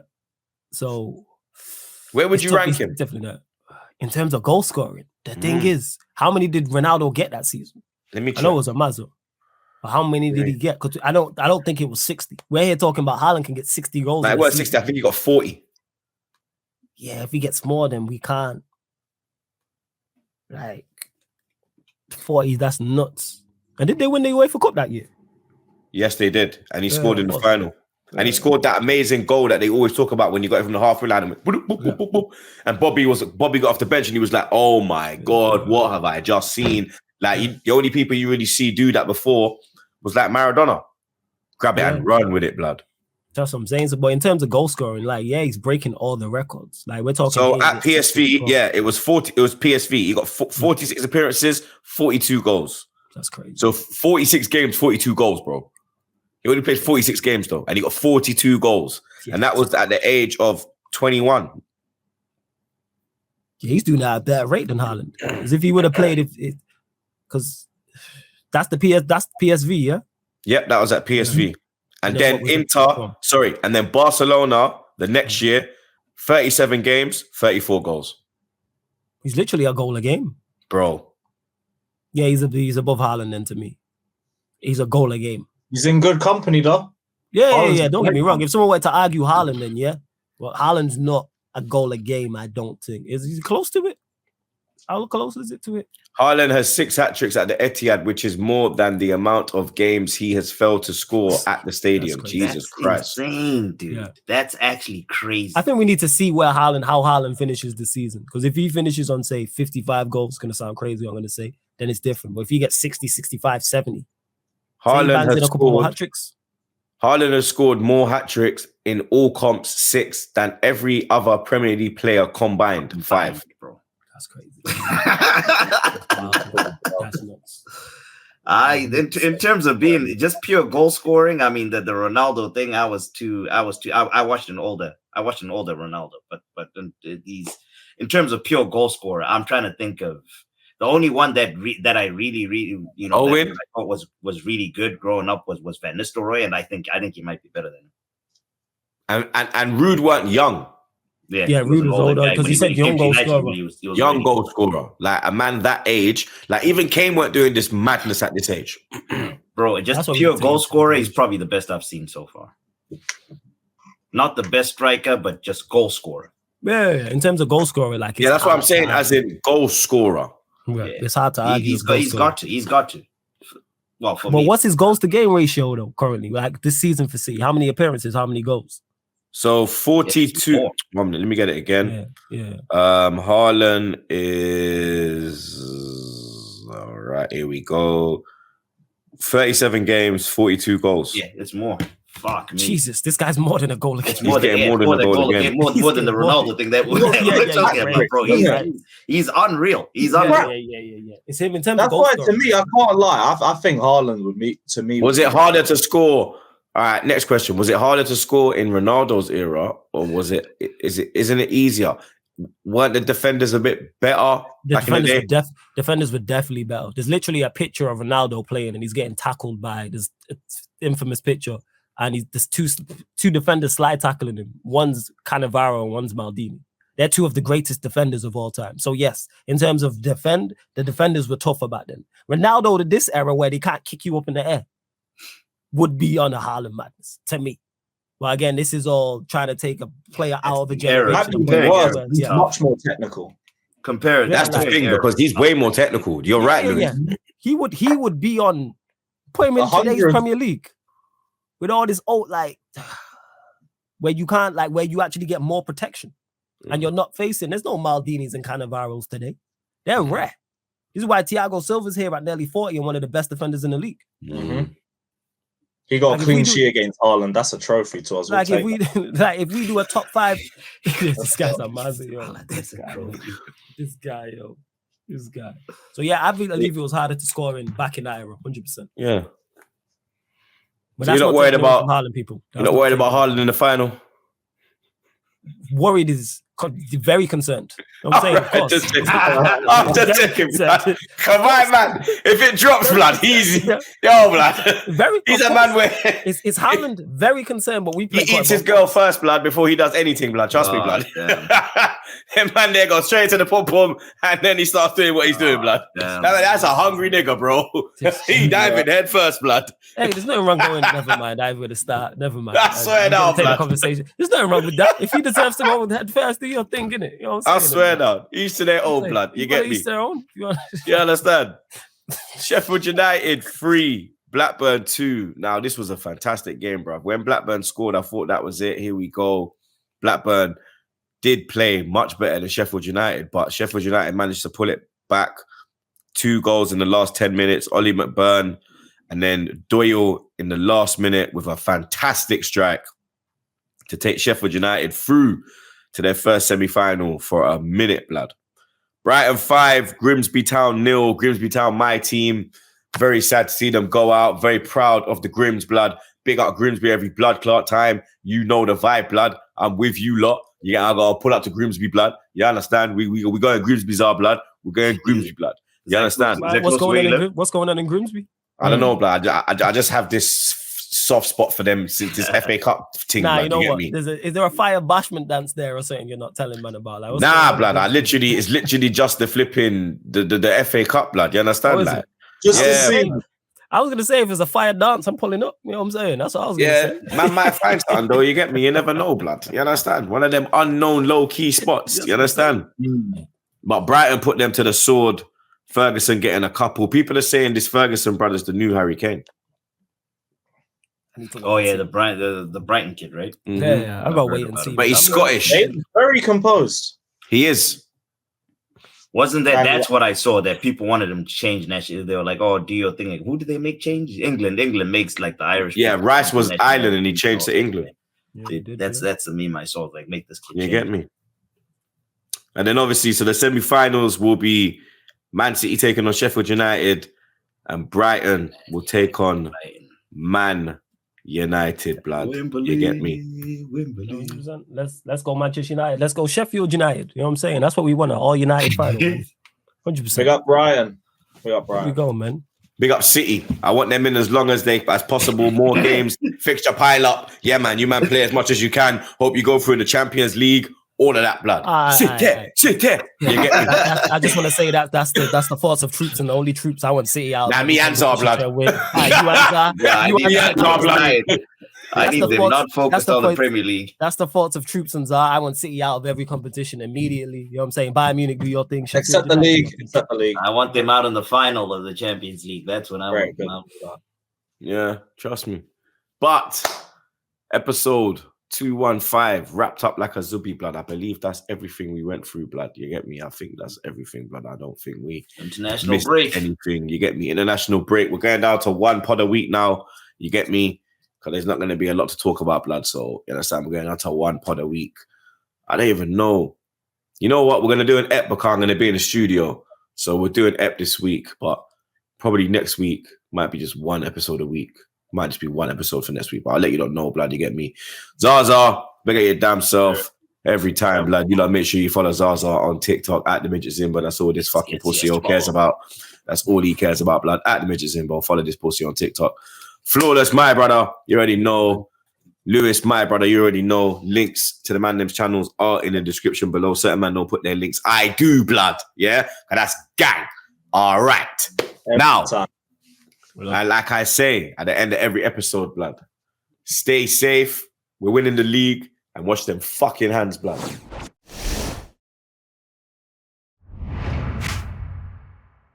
So, where would you rank him? Definitely not. In terms of goal scoring, the thing is, how many did Ronaldo get that season? Let me check. I know it was a Mazzo. But how many did he get? Because I don't think it was 60. We're here talking about Haaland can get 60 goals. It was 60. I think he got 40. Yeah, if he gets more, then we can't. Like 40, that's nuts. And did they win the UEFA Cup that year? Yes, they did. And he scored in the final. And he scored that amazing goal that they always talk about when you got it from the halfway line and went boop, boop, boop, boop, boop. And Bobby got off the bench and he was like, oh my God, what have I just seen? Like the only people you really see do that before was like Maradona. Grab it and run with it, blood. That's what I'm saying. So, but in terms of goal scoring, like, he's breaking all the records. Like, we're talking. So at PSV, it was 40. It was PSV. He got 46 appearances, 42 goals. That's crazy. So 46 games, 42 goals, bro. He only played 46 games though, and he got 42 goals, and that was at the age of 21. Yeah, he's doing that at that rate than Haaland. As if he would have played because that's PSV, yeah. Yep, that was at PSV. And then and then Barcelona the next year, 37 games, 34 goals. He's literally a goal a game. Bro. Yeah, he's above Haaland then to me. He's a goal a game. He's in good company though. Yeah. Don't get me wrong. If someone were to argue Haaland, then yeah. Well, Haaland's not a goal a game, I don't think. Is he close to it? How close is it to it? Haaland has 6 hat-tricks at the Etihad, which is more than the amount of games he has failed to score at the stadium. Jesus Christ. Insane, dude. Yeah. That's actually crazy. I think we need to see how Haaland finishes the season. Because if he finishes on, say, 55 goals, it's going to sound crazy, I'm going to say, then it's different. But if he gets 60, 65, 70, Haaland Haaland has scored more hat-tricks in all comps, 6, than every other Premier League player combined, 5. Bro. That's crazy. That's nuts. In terms of being just pure goal scoring, I mean the Ronaldo thing. I watched an older Ronaldo, but these in terms of pure goal scorer, I'm trying to think of the only one that I really Owen I thought was really good growing up was Van Nistelrooy, and I think he might be better than him. And Ruud weren't young. Yeah, Ruud was older because he said young goal scorer. Young goal scorer, like a man that age. Like even Kane weren't doing this madness at this age. Bro, just pure goal scorer. He's probably the best I've seen so far. Not the best striker, but just goal scorer. Yeah, in terms of goal scorer, like that's what I'm saying. As in goal scorer, it's hard to argue. He's got to. Well, for me. But what's his goals to game ratio though? Currently, like this season for C, how many appearances? How many goals? So 42. Let me get it again. Yeah. Haaland is all right. Here we go. 37 games, 42 goals. Yeah, it's more. Fuck me. Jesus, this guy's more than a goal again. He's getting more than a goal again. More than the Ronaldo thing that we're talking about, bro. He's unreal. He's unreal. Yeah. It's him in terms That's of goal why, scoring. to me, I can't lie. I think Haaland would meet to me. Was it harder to score? All right, next question. Was it harder to score in Ronaldo's era, or isn't it easier? Weren't the defenders a bit better? Defenders were definitely better. There's literally a picture of Ronaldo playing, and he's getting tackled by this infamous picture, and there's two defenders slide tackling him. One's Cannavaro and one's Maldini. They're two of the greatest defenders of all time. So yes, in terms of the defenders were tougher back then. Ronaldo to this era where they can't kick you up in the air would be on a Haaland madness to me. Well, again, this is all trying to take a player out of a generation. He's much more technical. That's the thing, because he's way more technical. You're right, Louis. Yeah. He would be on, put him in today's Premier League with all this where you can't, where you actually get more protection and you're not facing. There's no Maldinis and Cannavaros today. They're rare. This is why Thiago Silva's here at nearly 40 and one of the best defenders in the league. Mm-hmm. He got a clean sheet against Haaland. That's a trophy to us. If we do a top 5, this guy's amazing, yo. This guy. So yeah, I believe it was harder to score back in that era, 100%. Yeah. But so you're not worried about Haaland, people. You're not worried about Haaland in the final. Worried is very concerned. You know what I'm saying? Right, I'm just checking, blood. Come on, man. If it drops, blood, easy. Yo, blood. He's a man where it's Haaland very concerned, but we play. He eats his girl first, blood, before he does anything, blood. Trust me, blood. Him man there goes straight to the pom-pom and then he starts doing what he's doing, blood. That's a hungry nigga, bro. He diving head first, blood. Hey, there's nothing wrong going. Never mind. Dive with a start. Never mind. I swear down, take blood. the conversation. There's nothing wrong with that. If he deserves to go with head first, do your thing, innit? You know what I'm saying? I swear down. Each to their own, blood. You get me? Each their own. You understand? Sheffield United 3, Blackburn 2. Now, this was a fantastic game, bro. When Blackburn scored, I thought that was it. Here we go. Blackburn did play much better than Sheffield United, but Sheffield United managed to pull it back. 2 goals in the last 10 minutes. Ollie McBurn and then Doyle in the last minute with a fantastic strike to take Sheffield United through to their first semi-final for a minute, blood. Brighton 5, Grimsby Town 0. Grimsby Town, my team. Very sad to see them go out. Very proud of the Grims, blood. Big up Grimsby every blood clot time. You know the vibe, blood. I'm with you lot. I gotta pull up to Grimsby, blood. You understand? We going Grimsby's our blood. We're going Grimsby, blood. You understand? What's going on in Grimsby? I don't know, blood. I just have this soft spot for them since this FA Cup thing. Nah, blood, you know what? Me? Is there a fire bashment dance there or something you're not telling man about? Blood. It's literally just the flipping the FA Cup, blood. You understand? I was gonna say if it's a fire dance, I'm pulling up. You know what I'm saying? That's what I was gonna say. Man might find something though. You get me? You never know, blood. You understand? One of them unknown low key spots. You understand? But Brighton put them to the sword. Ferguson getting a couple. People are saying this Ferguson brother's the new Harry Kane. Oh yeah, the Brighton kid, right? Mm-hmm. Yeah. I gotta wait and see. But he's Scottish. Very composed. He is. Wasn't that's what I saw, that people wanted him to change nationally. They were like, oh, do your thing. Like, who do they make change? England makes like the Irish. Yeah, Rice was Ireland and he changed to England. That's the meme I saw. Like, make this kid change. You get me? And then obviously, so the semi-finals will be Man City taking on Sheffield United and Brighton will take on Man United, blood. Wembley, you get me? Wembley. Let's go Manchester United. Let's go Sheffield United. You know what I'm saying? That's what we want. All United final. 100%. Big up Brian. Here we go, man. Big up City. I want them in as long as possible. More games. Fixture pile up. Yeah, man. You man play as much as you can. Hope you go through the Champions League. All of that, blood. Sit there. You get me? I just want to say that's the thoughts of Troopz and the only Troopz I want City out. Nah, me and Zar, blood. You answer. I need them not focused on the Premier League. That's the thoughts of Troopz and Zar. I want City out of every competition immediately. You know what I'm saying? Bayern Munich, do your thing. Except the league. I want them out in the final of the Champions League. That's when I want them out. Yeah, trust me. But episode 215 wrapped up like a Zubi, blood. I believe that's everything we went through, blood. You get me? I think that's everything, blood. I don't think we international break anything. You get me? International break. We're going down to 1 pod a week now. You get me? because there's not going to be a lot to talk about, blood. So, you understand, we're going on to 1 pod a week. I don't even know. You know what? We're going to do an ep because I'm going to be in the studio. So we're doing ep this week, but probably next week might be just 1 episode a week. Might just be 1 episode for next week, but I'll let you know, blood. You get me? Zaza, big at your damn self every time, blood. You lot make sure you follow Zaza on TikTok at the Midget Zimbo. That's all this fucking pussy cares about. That's all he cares about, blood. At the Midget Zimbo. Follow this pussy on TikTok. Flawless, my brother. You already know. Lewis, my brother, you already know. Links to the man them's channels are in the description below. Certain man don't put their links. I do, blood. Yeah? And that's gang. All right. Now, and like I say at the end of every episode, blood, stay safe. We're winning the league and wash them fucking hands, blood.